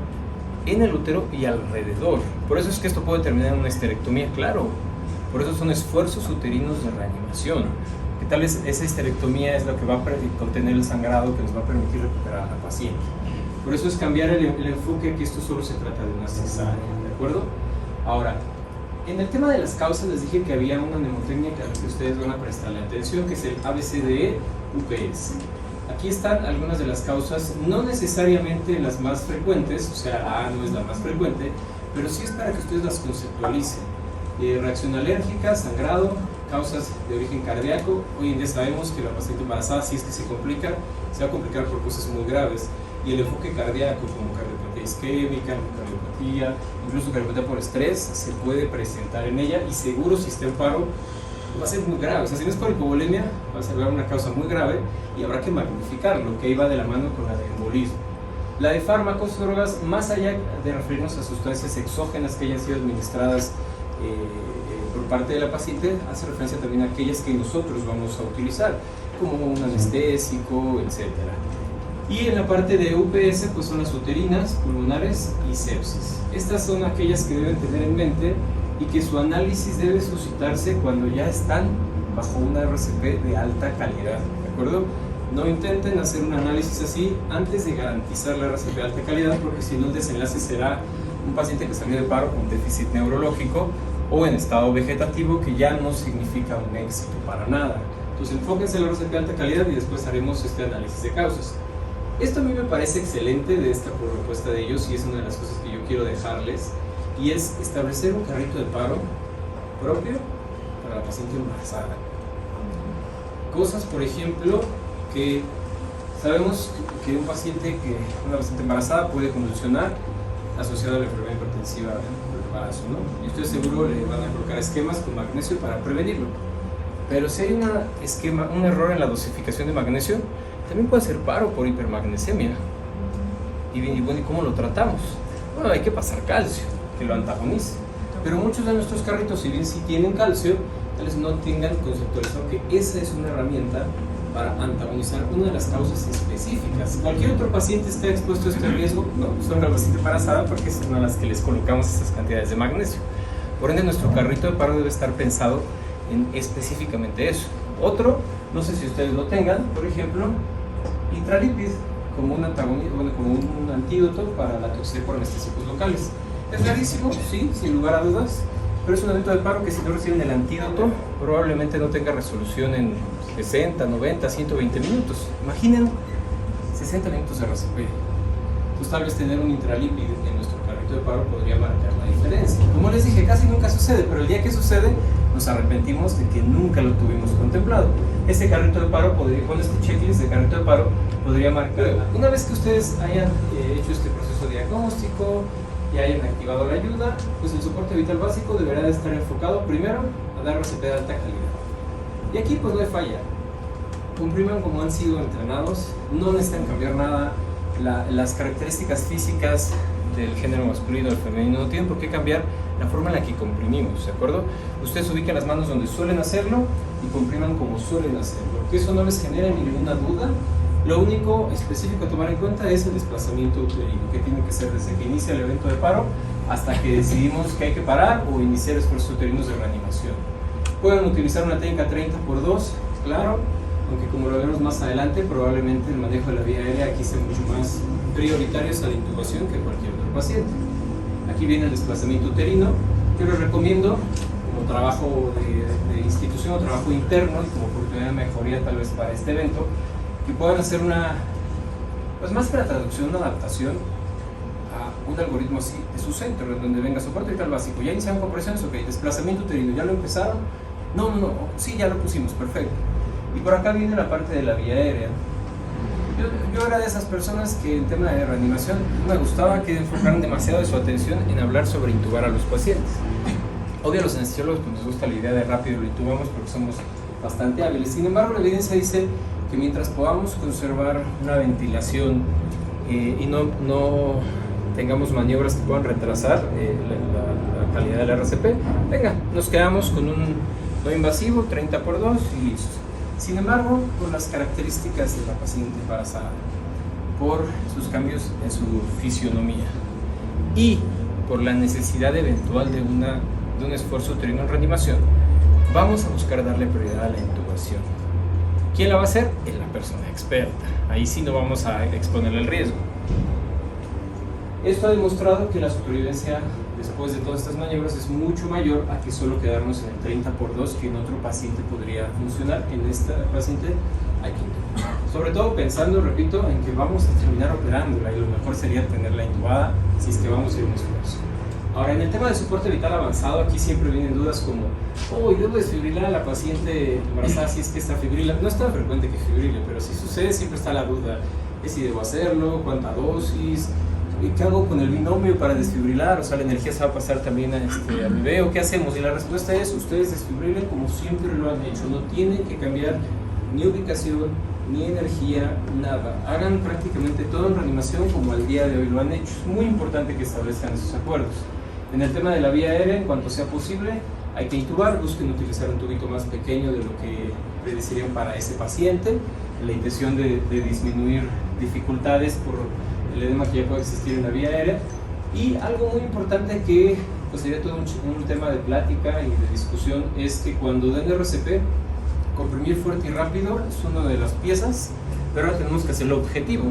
en el útero y alrededor. Por eso es que esto puede terminar en una histerectomía, claro. Por eso son esfuerzos uterinos de reanimación. Que tal vez esa histerectomía es lo que va a contener el sangrado que nos va a permitir recuperar a la paciente. Por eso es cambiar el enfoque, que esto solo se trata de una cesárea, ¿de acuerdo? Ahora, en el tema de las causas les dije que había una mnemotecnia a la que ustedes van a prestarle atención, que es el ABCDE UPS. Aquí están algunas de las causas, no necesariamente las más frecuentes, o sea, la A no es la más frecuente, pero sí es para que ustedes las conceptualicen. Reacción alérgica, sangrado, causas de origen cardíaco. Hoy en día sabemos que la paciente embarazada, si es que se complica, se va a complicar por cosas muy graves. Y el enfoque cardíaco, como cardiopatía isquémica, cardiopatía, incluso cardiopatía por estrés, se puede presentar en ella, y seguro si está en paro va a ser muy grave. O sea, si no es por hipovolemia, va a ser una causa muy grave y habrá que magnificarlo, que iba de la mano con la de embolismo. La de fármacos, drogas, más allá de referirnos a sustancias exógenas que hayan sido administradas por parte de la paciente, hace referencia también a aquellas que nosotros vamos a utilizar, como un anestésico, etc. Y en la parte de UPS, pues son las uterinas, pulmonares y sepsis. Estas son aquellas que deben tener en mente y que su análisis debe suscitarse cuando ya están bajo una RCP de alta calidad, ¿de acuerdo? No intenten hacer un análisis así antes de garantizar la RCP de alta calidad, porque si no el desenlace será un paciente que salió de paro con déficit neurológico o en estado vegetativo, que ya no significa un éxito para nada. Entonces enfóquense en la RCP de alta calidad y después haremos este análisis de causas. Esto a mí me parece excelente de esta propuesta de ellos, y es una de las cosas que yo quiero dejarles, y es establecer un carrito de paro propio para la paciente embarazada. Cosas, por ejemplo, que sabemos que una paciente embarazada puede convulsionar asociada a la enfermedad hipertensiva del embarazo, ¿no? Y ustedes seguro le van a colocar esquemas con magnesio para prevenirlo. Pero si hay un error en la dosificación de magnesio, también puede ser paro por hipermagnesemia. Y bueno, ¿y cómo lo tratamos? Bueno, hay que pasar calcio, que lo antagonice. Pero muchos de nuestros carritos, si bien sí tienen calcio, tal vez no tengan conceptualizado que esa es una herramienta para antagonizar una de las causas específicas. Cualquier otro paciente está expuesto a este riesgo, no, solo la paciente embarazada, porque es una de las que les colocamos estas cantidades de magnesio. Por ende, nuestro carrito de paro debe estar pensado en específicamente eso. Otro, no sé si ustedes lo tengan, por ejemplo, Intralipid, como un antídoto para la toxicidad por anestésicos locales. Es rarísimo, sí, sin lugar a dudas, pero es un evento de paro que si no reciben el antídoto, probablemente no tenga resolución en 60, 90, 120 minutos. Imaginen 60 minutos de RCP. Entonces tal vez tener un Intralipid en nuestro carrito de paro podría marcar la diferencia. Como les dije, casi nunca sucede, pero el día que sucede, nos arrepentimos de que nunca lo tuvimos contemplado. Este carrito de paro podría, con este checklist de carrito de paro, podría marcar. Una vez que ustedes hayan hecho este proceso diagnóstico y hayan activado la ayuda, pues el soporte vital básico deberá de estar enfocado primero a dar RCP de alta calidad. Y aquí pues no hay falla. Compriman como han sido entrenados, no necesitan cambiar nada. Las características físicas del género masculino y del femenino no tienen por qué cambiar la forma en la que comprimimos, ¿de acuerdo? Ustedes ubican las manos donde suelen hacerlo y compriman como suelen hacerlo. Que eso no les genere ninguna duda Lo único específico a tomar en cuenta es el desplazamiento uterino, que tiene que ser desde que inicia el evento de paro hasta que decidimos que hay que parar o iniciar esfuerzos uterinos de reanimación. Pueden utilizar una técnica 30x2, claro, aunque como lo veremos más adelante, probablemente el manejo de la vía aérea aquí sea mucho más prioritario a la intubación que cualquier otro paciente. Aquí viene el desplazamiento uterino. Yo les recomiendo, como trabajo de institución o trabajo interno y como oportunidad de mejoría tal vez para este evento, que puedan hacer una, pues más que la traducción, una adaptación a un algoritmo así de su centro, en donde venga soporte vital básico. Ya iniciaron compresiones, ok, desplazamiento uterino, ¿ya lo empezaron? No, sí, ya lo pusimos, perfecto. Y por acá viene la parte de la vía aérea. Yo era de esas personas que en tema de reanimación me gustaba que enfocaran demasiado de su atención en hablar sobre intubar a los pacientes. Obvio, a los anestesiólogos pues, nos gusta la idea de rápido lo intubamos porque somos bastante hábiles. Sin embargo, la evidencia dice que mientras podamos conservar una ventilación y no tengamos maniobras que puedan retrasar la calidad del RCP, venga, nos quedamos con un no invasivo, 30x2 y listo. Sin embargo, por las características de la paciente embarazada, por sus cambios en su fisionomía y por la necesidad eventual de un esfuerzo uterino en reanimación, vamos a buscar darle prioridad a la intubación. ¿Quién la va a hacer? Es la persona experta. Ahí sí no vamos a exponerle el riesgo. Esto ha demostrado que la supervivencia después de todas estas maniobras es mucho mayor a que solo quedarnos en el 30x2 que en otro paciente podría funcionar. En esta paciente hay que intubar. Sobre todo pensando, repito, en que vamos a terminar operándola y lo mejor sería tenerla intubada si es que vamos a ir a un esfuerzo. Ahora, en el tema de soporte vital avanzado, aquí siempre vienen dudas como ¿debo desfibrilar a la paciente embarazada si es que está fibrila? No es tan frecuente que fibrile, pero si sucede siempre está la duda. ¿Es si debo hacerlo? ¿Cuánta dosis? ¿Qué hago con el binomio para desfibrilar? O sea, la energía se va a pasar también al bebé, ¿o qué hacemos? Y la respuesta es, ustedes desfibrilen como siempre lo han hecho, no tienen que cambiar ni ubicación, ni energía, nada. Hagan prácticamente todo en reanimación como al día de hoy lo han hecho. Es muy importante que establezcan esos acuerdos. En el tema de la vía aérea, en cuanto sea posible, hay que intubar, busquen utilizar un tubito más pequeño de lo que predecirían para ese paciente, la intención de disminuir dificultades por el edema que ya puede existir en la vía aérea. Y algo muy importante que pues, sería todo un tema de plática y de discusión es que cuando den RCP, comprimir fuerte y rápido es una de las piezas, pero ahora tenemos que hacerlo objetivo.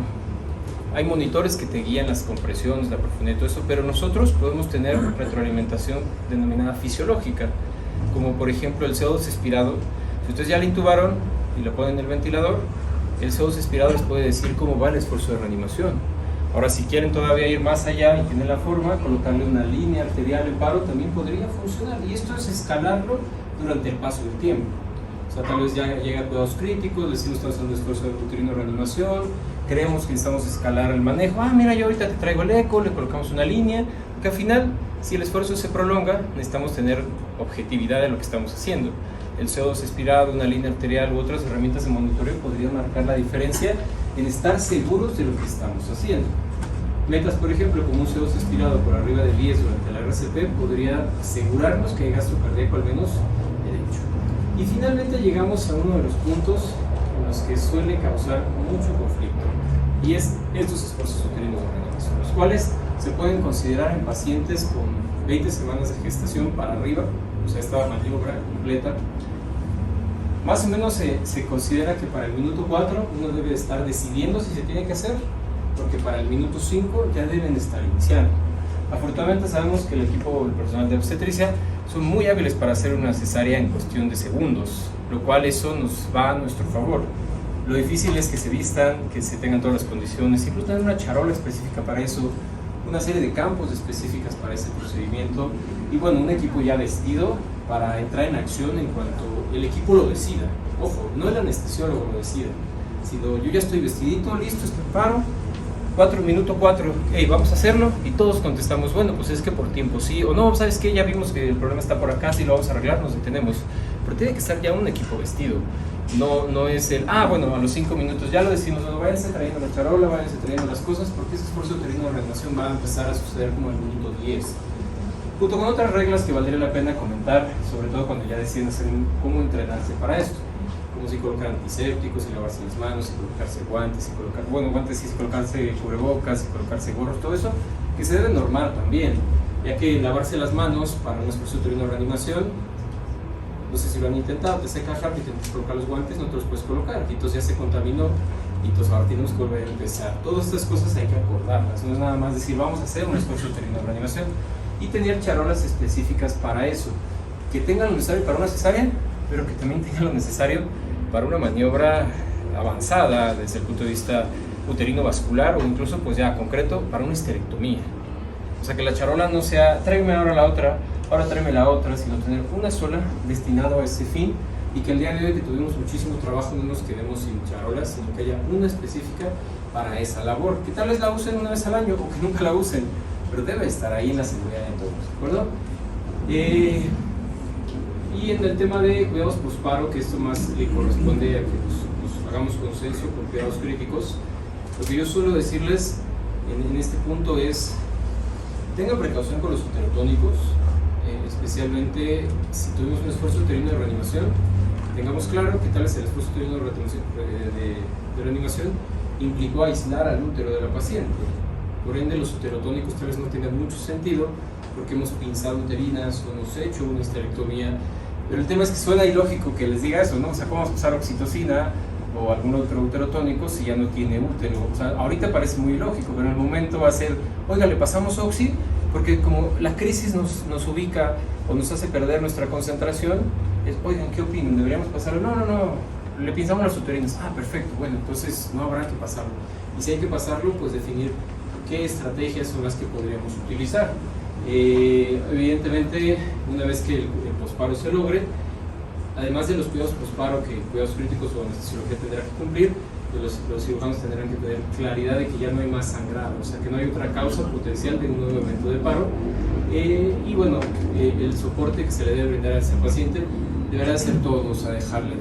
Hay monitores que te guían las compresiones, la profundidad y todo eso, pero nosotros podemos tener retroalimentación denominada fisiológica, como por ejemplo el CO2 expirado. Si ustedes ya la intubaron y la ponen en el ventilador, el CO2 expirado les puede decir cómo va el esfuerzo de reanimación. Ahora, si quieren todavía ir más allá y tienen la forma, colocarle una línea arterial en paro también podría funcionar, y esto es escalarlo durante el paso del tiempo. O sea, tal vez ya llega a cuidados críticos, decimos que estamos haciendo esfuerzo uterino de reanimación, creemos que necesitamos escalar el manejo, mira, yo ahorita te traigo el eco, le colocamos una línea, porque al final, si el esfuerzo se prolonga, necesitamos tener objetividad de lo que estamos haciendo. El CO2 expirado, una línea arterial u otras herramientas de monitoreo podrían marcar la diferencia en estar seguros de lo que estamos haciendo. Metas, por ejemplo, como un CO2 expirado por arriba de 10 durante la RCP podría asegurarnos que hay gasto cardíaco al menos derecho. Y finalmente llegamos a uno de los puntos en los que suele causar mucho conflicto, y es estos esfuerzos uterinos de reanimación, los cuales se pueden considerar en pacientes con 20 semanas de gestación para arriba, o sea, esta maniobra completa. Más o menos se considera que para el minuto 4 uno debe estar decidiendo si se tiene que hacer, porque para el minuto 5 ya deben estar iniciando. Afortunadamente sabemos que el equipo, el personal de obstetricia, son muy hábiles para hacer una cesárea en cuestión de segundos, lo cual eso nos va a nuestro favor. Lo difícil es que se vistan, que se tengan todas las condiciones, incluso tener una charola específica para eso, una serie de campos específicas para ese procedimiento, y bueno, un equipo ya vestido para entrar en acción en cuanto el equipo lo decida. Ojo, no el anestesiólogo lo decida, sino yo ya estoy vestidito, listo, estoy paro, 4, minuto 4, hey, vamos a hacerlo, y todos contestamos, bueno, pues es que por tiempo sí, o no, ¿sabes qué? Ya vimos que el problema está por acá, sí lo vamos a arreglar, nos detenemos. Pero tiene que estar ya un equipo vestido, no es el, bueno, a los 5 minutos ya lo decimos, no, váyanse trayendo la charola, váyanse trayendo las cosas, porque ese esfuerzo uterino de reanimación va a empezar a suceder como en el minuto 10. Junto con otras reglas que valdría la pena comentar, sobre todo cuando ya deciden hacer cómo entrenarse para esto. como si colocar antisépticos, y lavarse las manos, y colocarse guantes, y colocar, bueno, guantes y colocarse cubrebocas, y colocarse gorros, todo eso, que se debe normar también, ya que lavarse las manos para un esfuerzo uterino de reanimación, no sé si lo han intentado, te seca rápido, intentas colocar los guantes, no te los puedes colocar, y entonces ya se contaminó, y entonces ahora tenemos que volver a empezar. Todas estas cosas hay que acordarlas, no es nada más decir vamos a hacer un esfuerzo uterino de reanimación, y tener charolas específicas para eso, que tengan lo necesario para una cesárea, pero que también tengan lo necesario para una maniobra avanzada desde el punto de vista uterino vascular, o incluso pues ya concreto para una histerectomía. O sea, que la charola no sea tráeme ahora la otra, ahora tráeme la otra, sino tener una sola destinado a ese fin, y que el día de hoy que tuvimos muchísimo trabajo no nos quedemos sin charolas, sino que haya una específica para esa labor, que tal vez la usen una vez al año o que nunca la usen, pero debe estar ahí en la seguridad de todos, ¿de acuerdo? Y en el tema de cuidados posparo, que esto más le corresponde a que nos hagamos consenso con cuidados críticos, lo que yo suelo decirles en este punto es: tengan precaución con los uterotónicos, especialmente si tuvimos un esfuerzo uterino de reanimación. Tengamos claro que tal vez el esfuerzo uterino de reanimación implicó aislar al útero de la paciente. Por ende, los uterotónicos tal vez no tengan mucho sentido porque hemos pinzado uterinas o hemos hecho una histerectomía. Pero el tema es que suena ilógico que les diga eso, ¿no? O sea, ¿cómo vamos a usar oxitocina o algún otro uterotónico si ya no tiene útero? O sea, ahorita parece muy ilógico, pero en el momento va a ser, oiga, le pasamos oxi, porque como la crisis nos ubica o nos hace perder nuestra concentración, es, oigan, ¿qué opinan? ¿Deberíamos pasarlo? No, le pinzamos las uterinas. Ah, perfecto, bueno, entonces no habrá que pasarlo. Y si hay que pasarlo, pues definir qué estrategias son las que podríamos utilizar. Evidentemente, una vez que el posparo se logre, además de los cuidados posparo, que cuidados críticos o anestesiología tendrá que cumplir, pues los cirujanos tendrán que tener claridad de que ya no hay más sangrado, o sea que no hay otra causa potencial de un nuevo evento de paro. Y bueno, el soporte que se le debe brindar a ese paciente deberá ser todo, o sea, dejarle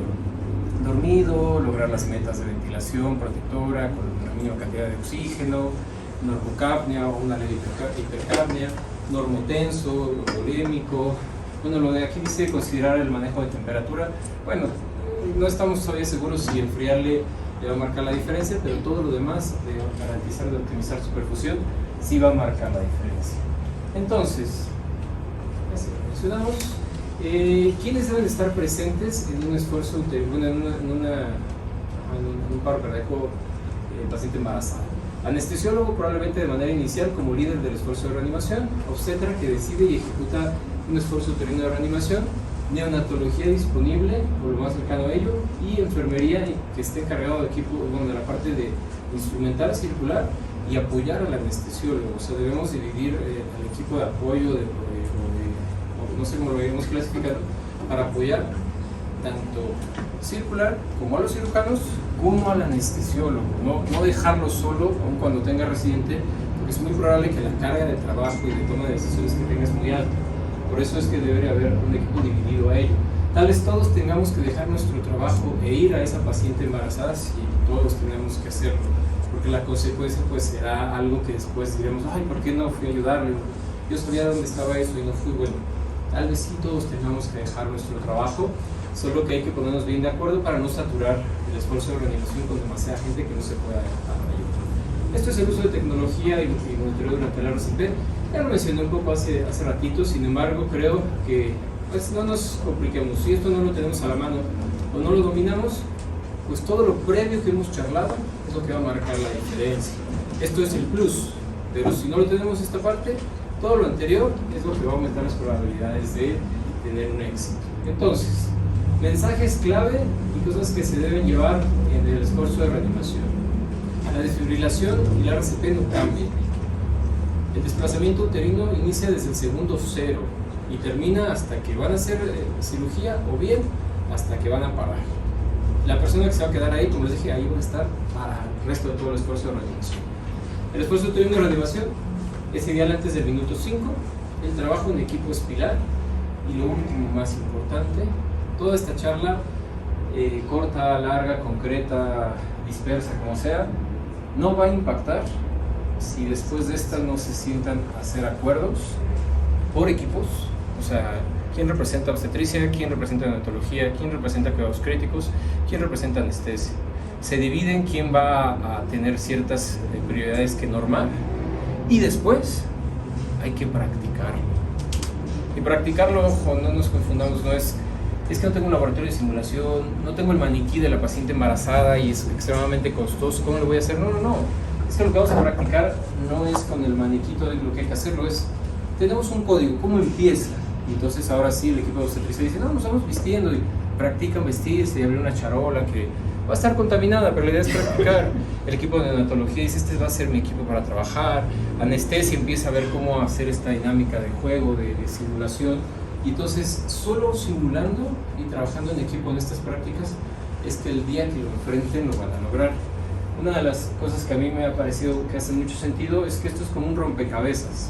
dormido, lograr las metas de ventilación protectora con una mínima cantidad de oxígeno, normocapnia o una leve hipercapnia, normotenso, volémico. Bueno, lo de aquí dice considerar el manejo de temperatura. Bueno, no estamos todavía seguros si enfriarle le va a marcar la diferencia, pero todo lo demás de garantizar, de optimizar su perfusión, sí va a marcar la diferencia. Entonces, así lo mencionamos. ¿Quiénes deben estar presentes en un esfuerzo uterino, en un paro cardíaco paciente embarazada? Anestesiólogo, probablemente de manera inicial como líder del esfuerzo de reanimación, obstetra que decide y ejecuta un esfuerzo uterino de reanimación, neonatología disponible o lo más cercano a ello, y enfermería que esté encargado de equipo, bueno, de la parte de instrumental circular y apoyar al anestesiólogo. O sea, debemos dividir el equipo de apoyo no sé cómo lo iremos clasificando, para apoyar tanto circular como a los cirujanos como al anestesiólogo, no dejarlo solo aun cuando tenga residente, porque es muy probable que la carga de trabajo y de toma de decisiones que tenga es muy alta. Por eso es que debería haber un equipo dividido a ello. Tal vez todos tengamos que dejar nuestro trabajo e ir a esa paciente embarazada, si todos tenemos que hacerlo, porque la consecuencia pues será algo que después diremos, ay, ¿por qué no fui a ayudarle? Yo sabía dónde estaba eso y no fui. Bueno, tal vez sí todos tengamos que dejar nuestro trabajo, solo que hay que ponernos bien de acuerdo para no saturar el esfuerzo de reanimación con demasiada gente que no se pueda dejar ayudar. Esto es el uso de tecnología y monitoreo durante la RCP. Ya lo mencioné un poco hace ratito, sin embargo creo que pues, no nos compliquemos. Si esto no lo tenemos a la mano o no lo dominamos, pues todo lo previo que hemos charlado es lo que va a marcar la diferencia. Esto es el plus, pero si no lo tenemos esta parte, todo lo anterior es lo que va a aumentar las probabilidades de tener un éxito. Entonces, mensajes clave y cosas que se deben llevar en el esfuerzo de reanimación. La desfibrilación y la RCP no cambian. El desplazamiento uterino inicia desde el segundo 0 y termina hasta que van a hacer cirugía o bien hasta que van a parar. La persona que se va a quedar ahí, como les dije, ahí va a estar para el resto de todo el esfuerzo de reanimación. El esfuerzo uterino de reanimación es ideal antes del minuto 5. El trabajo en equipo es pilar. Y lo último, más importante, toda esta charla, corta, larga, concreta, dispersa, como sea, no va a impactar si después de esta no se sientan a hacer acuerdos por equipos. O sea, ¿Quién representa obstetricia? ¿Quién representa neonatología? ¿Quién representa cuidados críticos? ¿Quién representa anestesia? Se dividen quién va a tener ciertas prioridades que normar y después hay que practicarlo. Y practicarlo, ojo, no nos confundamos, no es que no tengo un laboratorio de simulación, no tengo el maniquí de la paciente embarazada y es extremadamente costoso, ¿cómo lo voy a hacer? No. Es que lo que vamos a practicar no es con el maniquí todo lo que hay que hacerlo, es, tenemos un código, ¿cómo empieza? Y entonces ahora sí el equipo de obstetricia dice, no, nos vamos vistiendo y practican vestirse y abrir una charola que va a estar contaminada, pero la idea es practicar. El equipo de neonatología dice, este va a ser mi equipo para trabajar. Anestesia empieza a ver cómo hacer esta dinámica de juego, de simulación. Y entonces, solo simulando y trabajando en equipo en estas prácticas, es que el día que lo enfrenten lo van a lograr. Una de las cosas que a mí me ha parecido que hace mucho sentido es que esto es como un rompecabezas.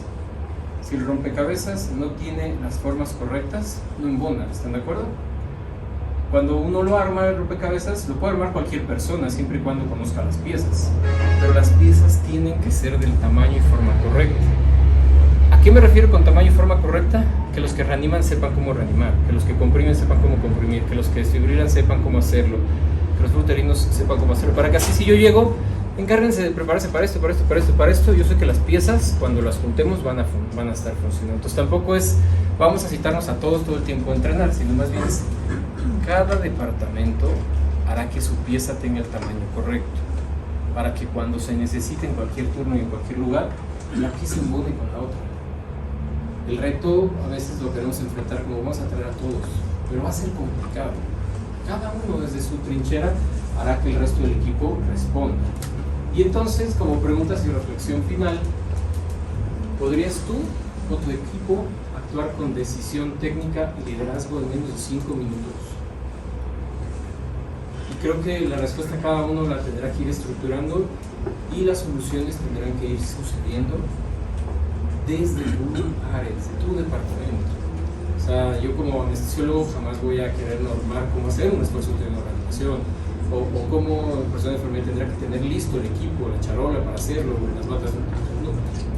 Si el rompecabezas no tiene las formas correctas, no embona, ¿están de acuerdo? Cuando uno lo arma el rompecabezas, lo puede armar cualquier persona, siempre y cuando conozca las piezas. Pero las piezas tienen que ser del tamaño y forma correcta. ¿A qué me refiero con tamaño y forma correcta? Que los que reaniman sepan cómo reanimar, que los que comprimen sepan cómo comprimir, que los que desfibrilan sepan cómo hacerlo, que los uterinos sepan cómo hacerlo, para que así si yo llego, encárguense de prepararse para esto, yo sé que las piezas cuando las juntemos van a estar funcionando. Entonces tampoco es vamos a citarnos a todos todo el tiempo a entrenar, sino más bien es cada departamento hará que su pieza tenga el tamaño correcto, para que cuando se necesite en cualquier turno y en cualquier lugar, la pieza embone con la otra. El reto a veces lo queremos enfrentar como vamos a traer a todos, pero va a ser complicado. Cada uno desde su trinchera hará que el resto del equipo responda. Y entonces, como preguntas y reflexión final, ¿podrías tú o tu equipo actuar con decisión técnica y liderazgo en menos de 5 minutos? Y creo que la respuesta cada uno la tendrá que ir estructurando y las soluciones tendrán que ir sucediendo desde tu área, desde tu departamento. O sea, yo como anestesiólogo jamás voy a querer normar cómo hacer un esfuerzo de reanimación o cómo el personal de enfermería tendrá que tener listo el equipo, la charola para hacerlo, las batas.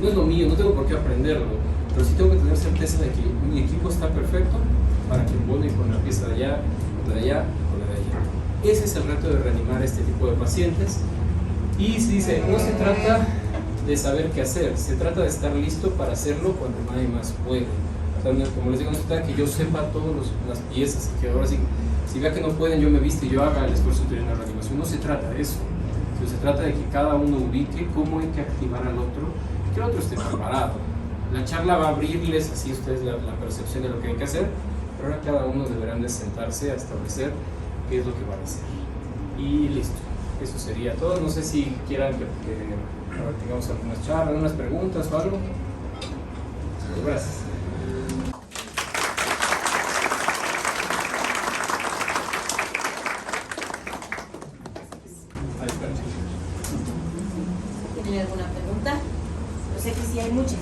No es lo mío, no tengo por qué aprenderlo, pero sí tengo que tener certeza de que mi equipo está perfecto para que embone con la pieza de allá, con la de allá, con la de allá. Ese es el reto de reanimar este tipo de pacientes. Y se dice, no se trata de saber qué hacer, se trata de estar listo para hacerlo cuando nadie más puede. O sea, como les digo, no se trata de que yo sepa todas las piezas, que ahora sí, si vea que no pueden, yo me viste y yo haga el esfuerzo de la reanimación. No se trata de eso, se trata de que cada uno ubique cómo hay que activar al otro, que el otro esté preparado. La charla va a abrirles así ustedes la percepción de lo que hay que hacer, pero ahora cada uno deberán de sentarse a establecer qué es lo que van a hacer. Y listo, eso sería todo. No sé si quieran que ahora tengamos algunas charlas, algunas preguntas o algo. Gracias. ¿Tienen alguna pregunta? Yo sé que sí hay muchas.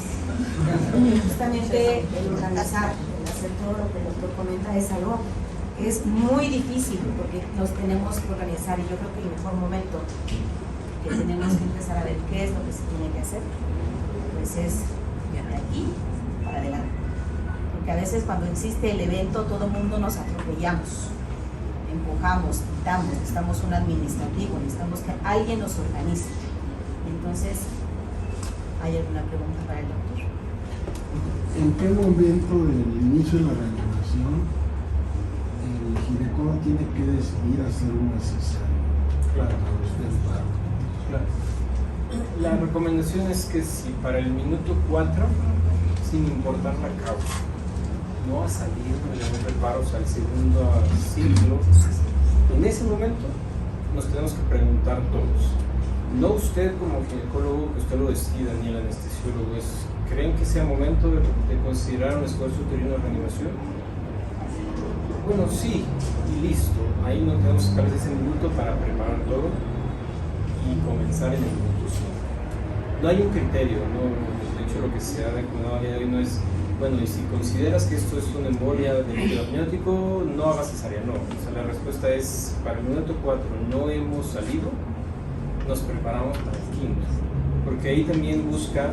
Justamente el organizar, el hacer todo lo que el doctor comenta es algo que es muy difícil porque nos tenemos que organizar y yo creo que el mejor momento que tenemos que empezar a ver qué es lo que se tiene que hacer, pues es de aquí para adelante. Porque a veces cuando existe el evento todo el mundo nos atropellamos, empujamos, quitamos, necesitamos un administrativo, necesitamos que alguien nos organice. Entonces, ¿hay alguna pregunta para el doctor? ¿En qué momento del inicio de la reanimación el ginecólogo tiene que decidir hacer una cesárea para usted el parto? Claro. La recomendación es que si para el minuto 4, sin importar la causa, no va a salir del paro, o sea, el segundo ciclo, en ese momento nos tenemos que preguntar todos. No usted como ginecólogo, que usted lo decida, ni el anestesiólogo, ¿creen que sea momento de considerar un esfuerzo uterino de reanimación? Bueno, sí, y listo. Ahí no tenemos que establecer ese minuto para preparar todo y comenzar en el minuto 5. No hay un criterio, ¿no? De hecho lo que se ha recomendado a día de hoy no es, bueno, y si consideras que esto es una embolia de líquido amniótico, no hagas cesárea, no. O sea, la respuesta es, para el minuto 4 no hemos salido, nos preparamos para el quinto, porque ahí también busca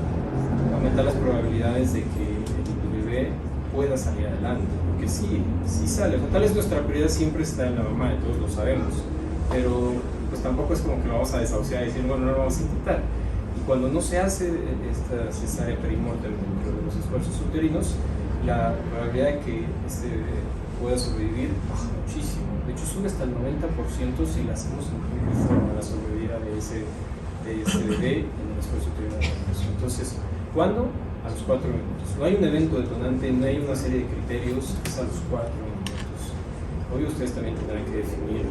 aumentar las probabilidades de que el bebé pueda salir adelante. porque sí sale. O sea, tal vez nuestra prioridad siempre está en la mamá, y todos lo sabemos, pero pues tampoco es como que lo vamos a desahuciar y decir, bueno, no lo vamos a intentar. Y cuando no se hace esta cesárea perimortem dentro de los esfuerzos uterinos, la probabilidad de que este bebé pueda sobrevivir baja muchísimo. De hecho, sube hasta el 90% si la hacemos en tiempo y forma la sobrevivir de ese bebé en el esfuerzo uterino de reanimación. Entonces, ¿cuándo? A los 4 minutos. No hay un evento detonante, no hay una serie de criterios, es a los 4 minutos. Obvio, ustedes también tendrán que definir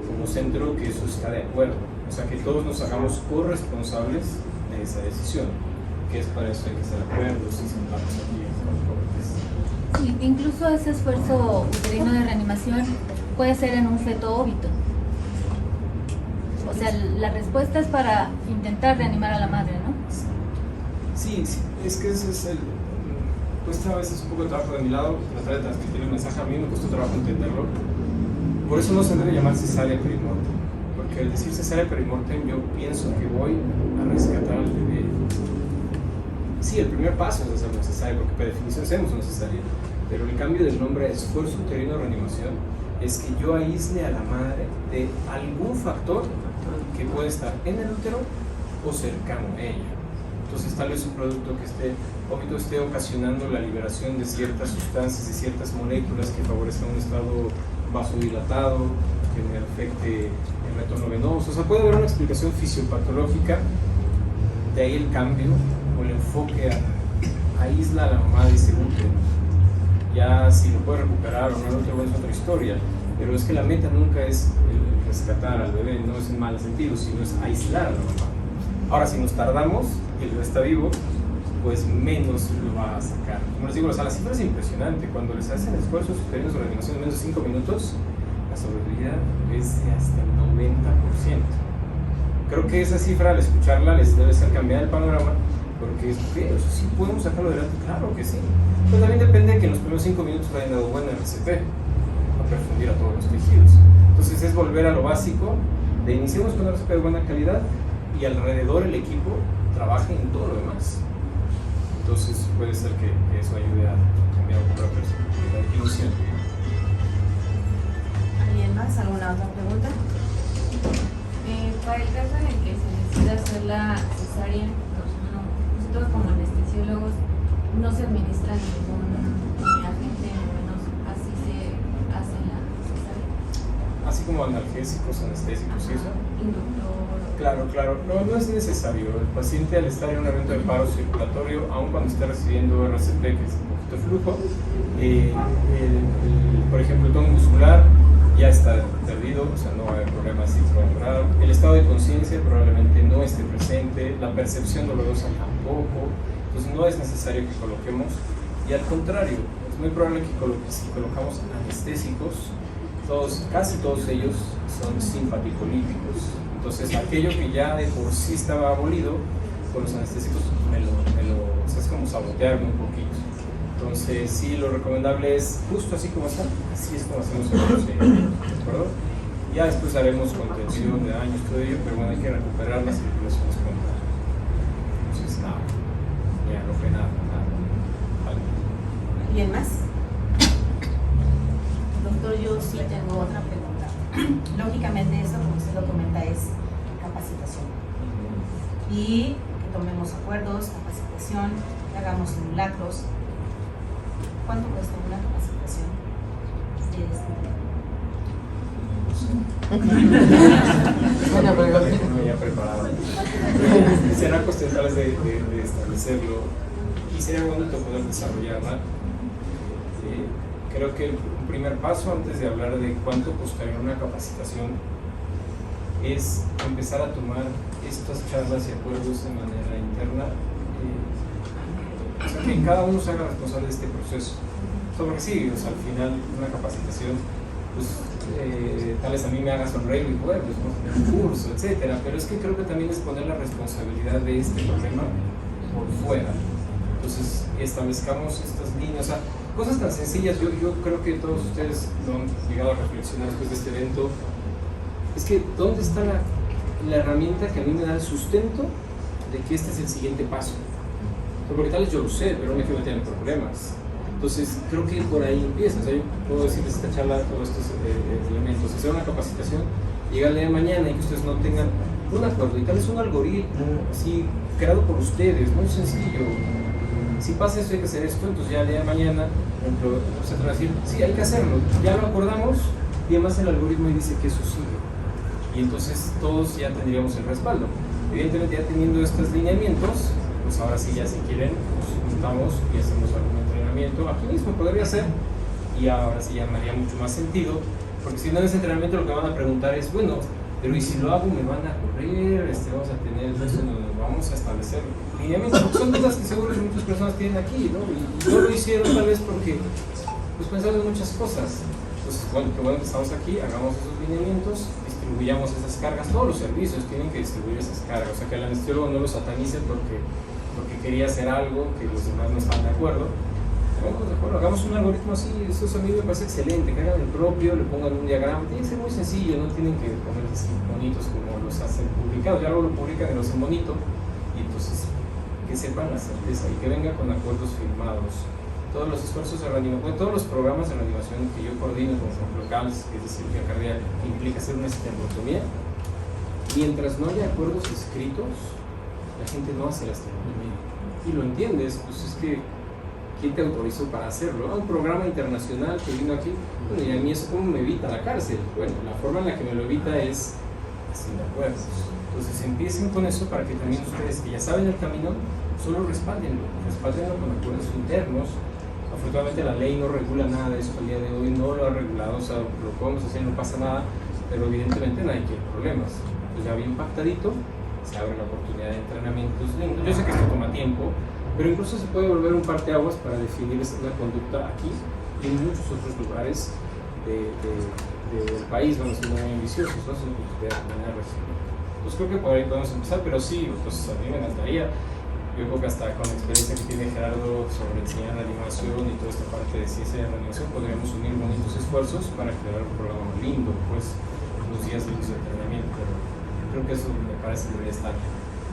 como centro que eso está de acuerdo. O sea, que todos nos hagamos corresponsables de esa decisión, que es para eso hay que estar de acuerdo, si sentamos aquí en los cortes. Sí, incluso ese esfuerzo uterino de reanimación puede ser en un feto óbito. O sea, la respuesta es para intentar reanimar a la madre, ¿no? Sí, es que ese es el... Cuesta a veces un poco de trabajo de mi lado, tratar de transmitir el mensaje. A mí me costó trabajo entenderlo. Por eso no se debe llamar cesárea perimortem, porque al decir cesárea perimortem yo pienso que voy a rescatar al bebé. Sí, el primer paso es hacer una cesárea, porque por definición hacemos una cesárea, pero el cambio del nombre a esfuerzo uterino de reanimación es que yo aísle a la madre de algún factor que puede estar en el útero o cercano a ella. Entonces tal vez un producto que esté ocasionando la liberación de ciertas sustancias, de ciertas moléculas que favorezcan un estado vasodilatado, que me afecte el retorno venoso. O sea, puede haber una explicación fisiopatológica, de ahí el cambio o el enfoque a aísla a la mamá de ese útero. Ya si lo puede recuperar o no el útero es otra historia, pero es que la meta nunca es rescatar al bebé, no es en mal sentido, sino es aislar a la mamá. Ahora, si nos tardamos y el bebé está vivo, pues menos lo va a sacar. Como les digo, o sea, la cifra es impresionante. Cuando les hacen esfuerzos uterinos de reanimación en menos de 5 minutos, la sobrevivibilidad es de hasta el 90%. Creo que esa cifra, al escucharla, les debe hacer cambiar el panorama, porque es que sí podemos sacarlo adelante, claro que sí. Pero también depende de que en los primeros 5 minutos hayan dado buena RCP, a perfundir a todos los tejidos. Entonces es volver a lo básico, de iniciemos con una RCP de buena calidad y alrededor el equipo trabaje en todo lo demás. Entonces puede ser que eso ayude a cambiar un poco la definición. ¿Alguien más? ¿Alguna otra pregunta? Para el caso en el que se decida hacer la cesárea, nosotros como anestesiólogos no se administra ningún agente endovenoso, así se hace la cesárea. Así como analgésicos, anestésicos y eso. Inductor. Claro, no es necesario. El paciente, al estar en un evento de paro circulatorio, aun cuando esté recibiendo RCP, que es un poquito flujo, por ejemplo, el tono muscular ya está perdido, o sea, no va a haber problemas intraocular. El estado de conciencia probablemente no esté presente, la percepción dolorosa tampoco, entonces no es necesario que coloquemos, y al contrario, es muy probable que si colocamos anestésicos, casi todos ellos son simpaticolíticos. Entonces, aquello que ya de por sí estaba abolido, con los anestésicos o sea, es como sabotearme un poquito. Entonces, sí, lo recomendable es justo así como está, así es como hacemos el procedimiento, ¿de acuerdo? Ya después haremos contención de daños, todo ello, pero bueno, hay que recuperar la circulación espontánea. Entonces, nada, ya no fue nada. Vale. ¿Alguien más? Doctor, yo sí tengo otra pregunta. Lógicamente eso, como usted lo comenta, es capacitación. Y que tomemos acuerdos, capacitación, que hagamos simulacros. ¿Cuánto cuesta una capacitación? No ya preparado. Será cuestión tal vez de establecerlo y sería bonito poder desarrollarla. Creo que un primer paso antes de hablar de cuánto costaría una capacitación es empezar a tomar estas charlas y acuerdos de manera interna, o sea, que cada uno se haga responsable de este proceso. Porque sí, o sea, al final una capacitación, pues tal vez a mí me haga sonreír y bueno, pues vamos a tener un curso, etcétera, pero es que creo que también es poner la responsabilidad de este problema por fuera. Entonces establezcamos estas líneas, o sea, cosas tan sencillas. Yo creo que todos ustedes lo han llegado a reflexionar después de este evento. Es que ¿dónde está la herramienta que a mí me da el sustento de que este es el siguiente paso? Porque tal vez yo lo sé, pero no me quiero meter en problemas. Entonces, creo que por ahí empieza. O sea, yo puedo decirles esta charla, todos estos elementos, hacer una capacitación, llegar el día de mañana y que ustedes no tengan un acuerdo. Y tal vez un algoritmo así creado por ustedes, muy sencillo. Si pasa esto, hay que hacer esto. Entonces, ya el día de mañana, por ejemplo, se van a decir, sí, hay que hacerlo. Ya lo acordamos y además el algoritmo dice que eso sigue. Y entonces, todos ya tendríamos el respaldo. Evidentemente, ya teniendo estos lineamientos, pues ahora sí, ya si quieren, nos juntamos y hacemos algún entrenamiento aquí mismo, podría ser, y ahora sí ya me haría mucho más sentido, porque si no en ese entrenamiento lo que van a preguntar es, bueno, pero ¿y si lo hago me van a correr? Vamos a tener, vamos a establecer lineamientos, porque son dudas que seguro que muchas personas tienen aquí, ¿no? Y no lo hicieron tal vez porque pues pensaron en muchas cosas. Entonces, bueno, qué bueno que estamos aquí, hagamos esos lineamientos, distribuyamos esas cargas, todos los servicios tienen que distribuir esas cargas, o sea que el anestesiólogo no lo satanice porque quería hacer algo que los demás no están de acuerdo. Vamos de acuerdo, hagamos un algoritmo así, eso a mí me parece excelente, que hagan el propio, le pongan un diagrama, tiene que ser muy sencillo, no tienen que poner así bonitos como los hacen publicados, ya luego lo publican y lo hacen bonito, y entonces que sepan la certeza y que venga con acuerdos firmados. Todos los esfuerzos de reanimación, todos los programas de reanimación que yo coordino, como por ejemplo CALS, que es de cirugía cardíaca, que implica hacer una estenotomía, mientras no haya acuerdos escritos, la gente no hace la estenotomía. Y lo entiendes, pues es que ¿quién te autorizó para hacerlo? Un programa internacional que vino aquí, bueno, y a mí eso cómo me evita la cárcel. Bueno, la forma en la que me lo evita es sin acuerdos. Entonces empiecen con eso para que también ustedes que ya saben el camino, solo respáldenlo con acuerdos internos. Afortunadamente la ley no regula nada de eso al día de hoy, no lo ha regulado, o sea, lo podemos hacer, no pasa nada, pero evidentemente no hay problemas. Pues ya bien pactadito, se abre la oportunidad de entrenamientos lindos. Yo sé que esto toma tiempo, pero incluso se puede volver un parteaguas para definir una conducta aquí y en muchos otros lugares del país donde son muy ambiciosos, ¿no? De manera regional. Pues creo que por ahí podemos empezar, pero sí, pues a mí me encantaría. Yo creo que hasta con la experiencia que tiene Gerardo sobre enseñar reanimación y toda esta parte de ciencia de reanimación, podríamos unir bonitos esfuerzos para crear un programa lindo, pues, los días de entrenamiento. Pero creo que eso me parece que debería estar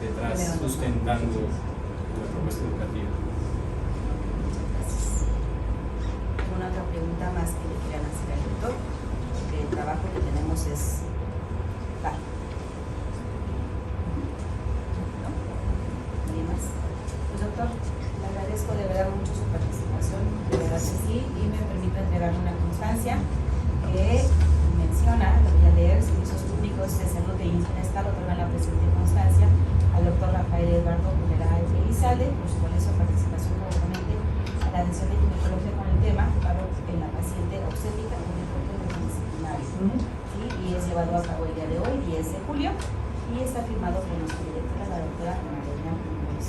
detrás, sustentando la propuesta educativa. Gracias. ¿Alguna otra pregunta más que le quieran hacer al doctor? Porque el trabajo que tenemos es largo. ¿No? ¿Nadie más? Pues doctor, le agradezco de verdad mucho su participación. De verdad que sí, y me permite entregarle una constancia que menciona, lo voy a leer: servicios públicos de salud de Estado otorgan la presente constancia al doctor Rafael Eduardo Rivera Elizalde por su valiosa participación como ponente a la atención de ginecología con el tema paro en la paciente obstétrica con enfoque multidisciplinario. ¿Sí? Y es llevado a cabo el día de hoy, 10 de julio, y está firmado por nuestra directora, la doctora María Elena Pérez.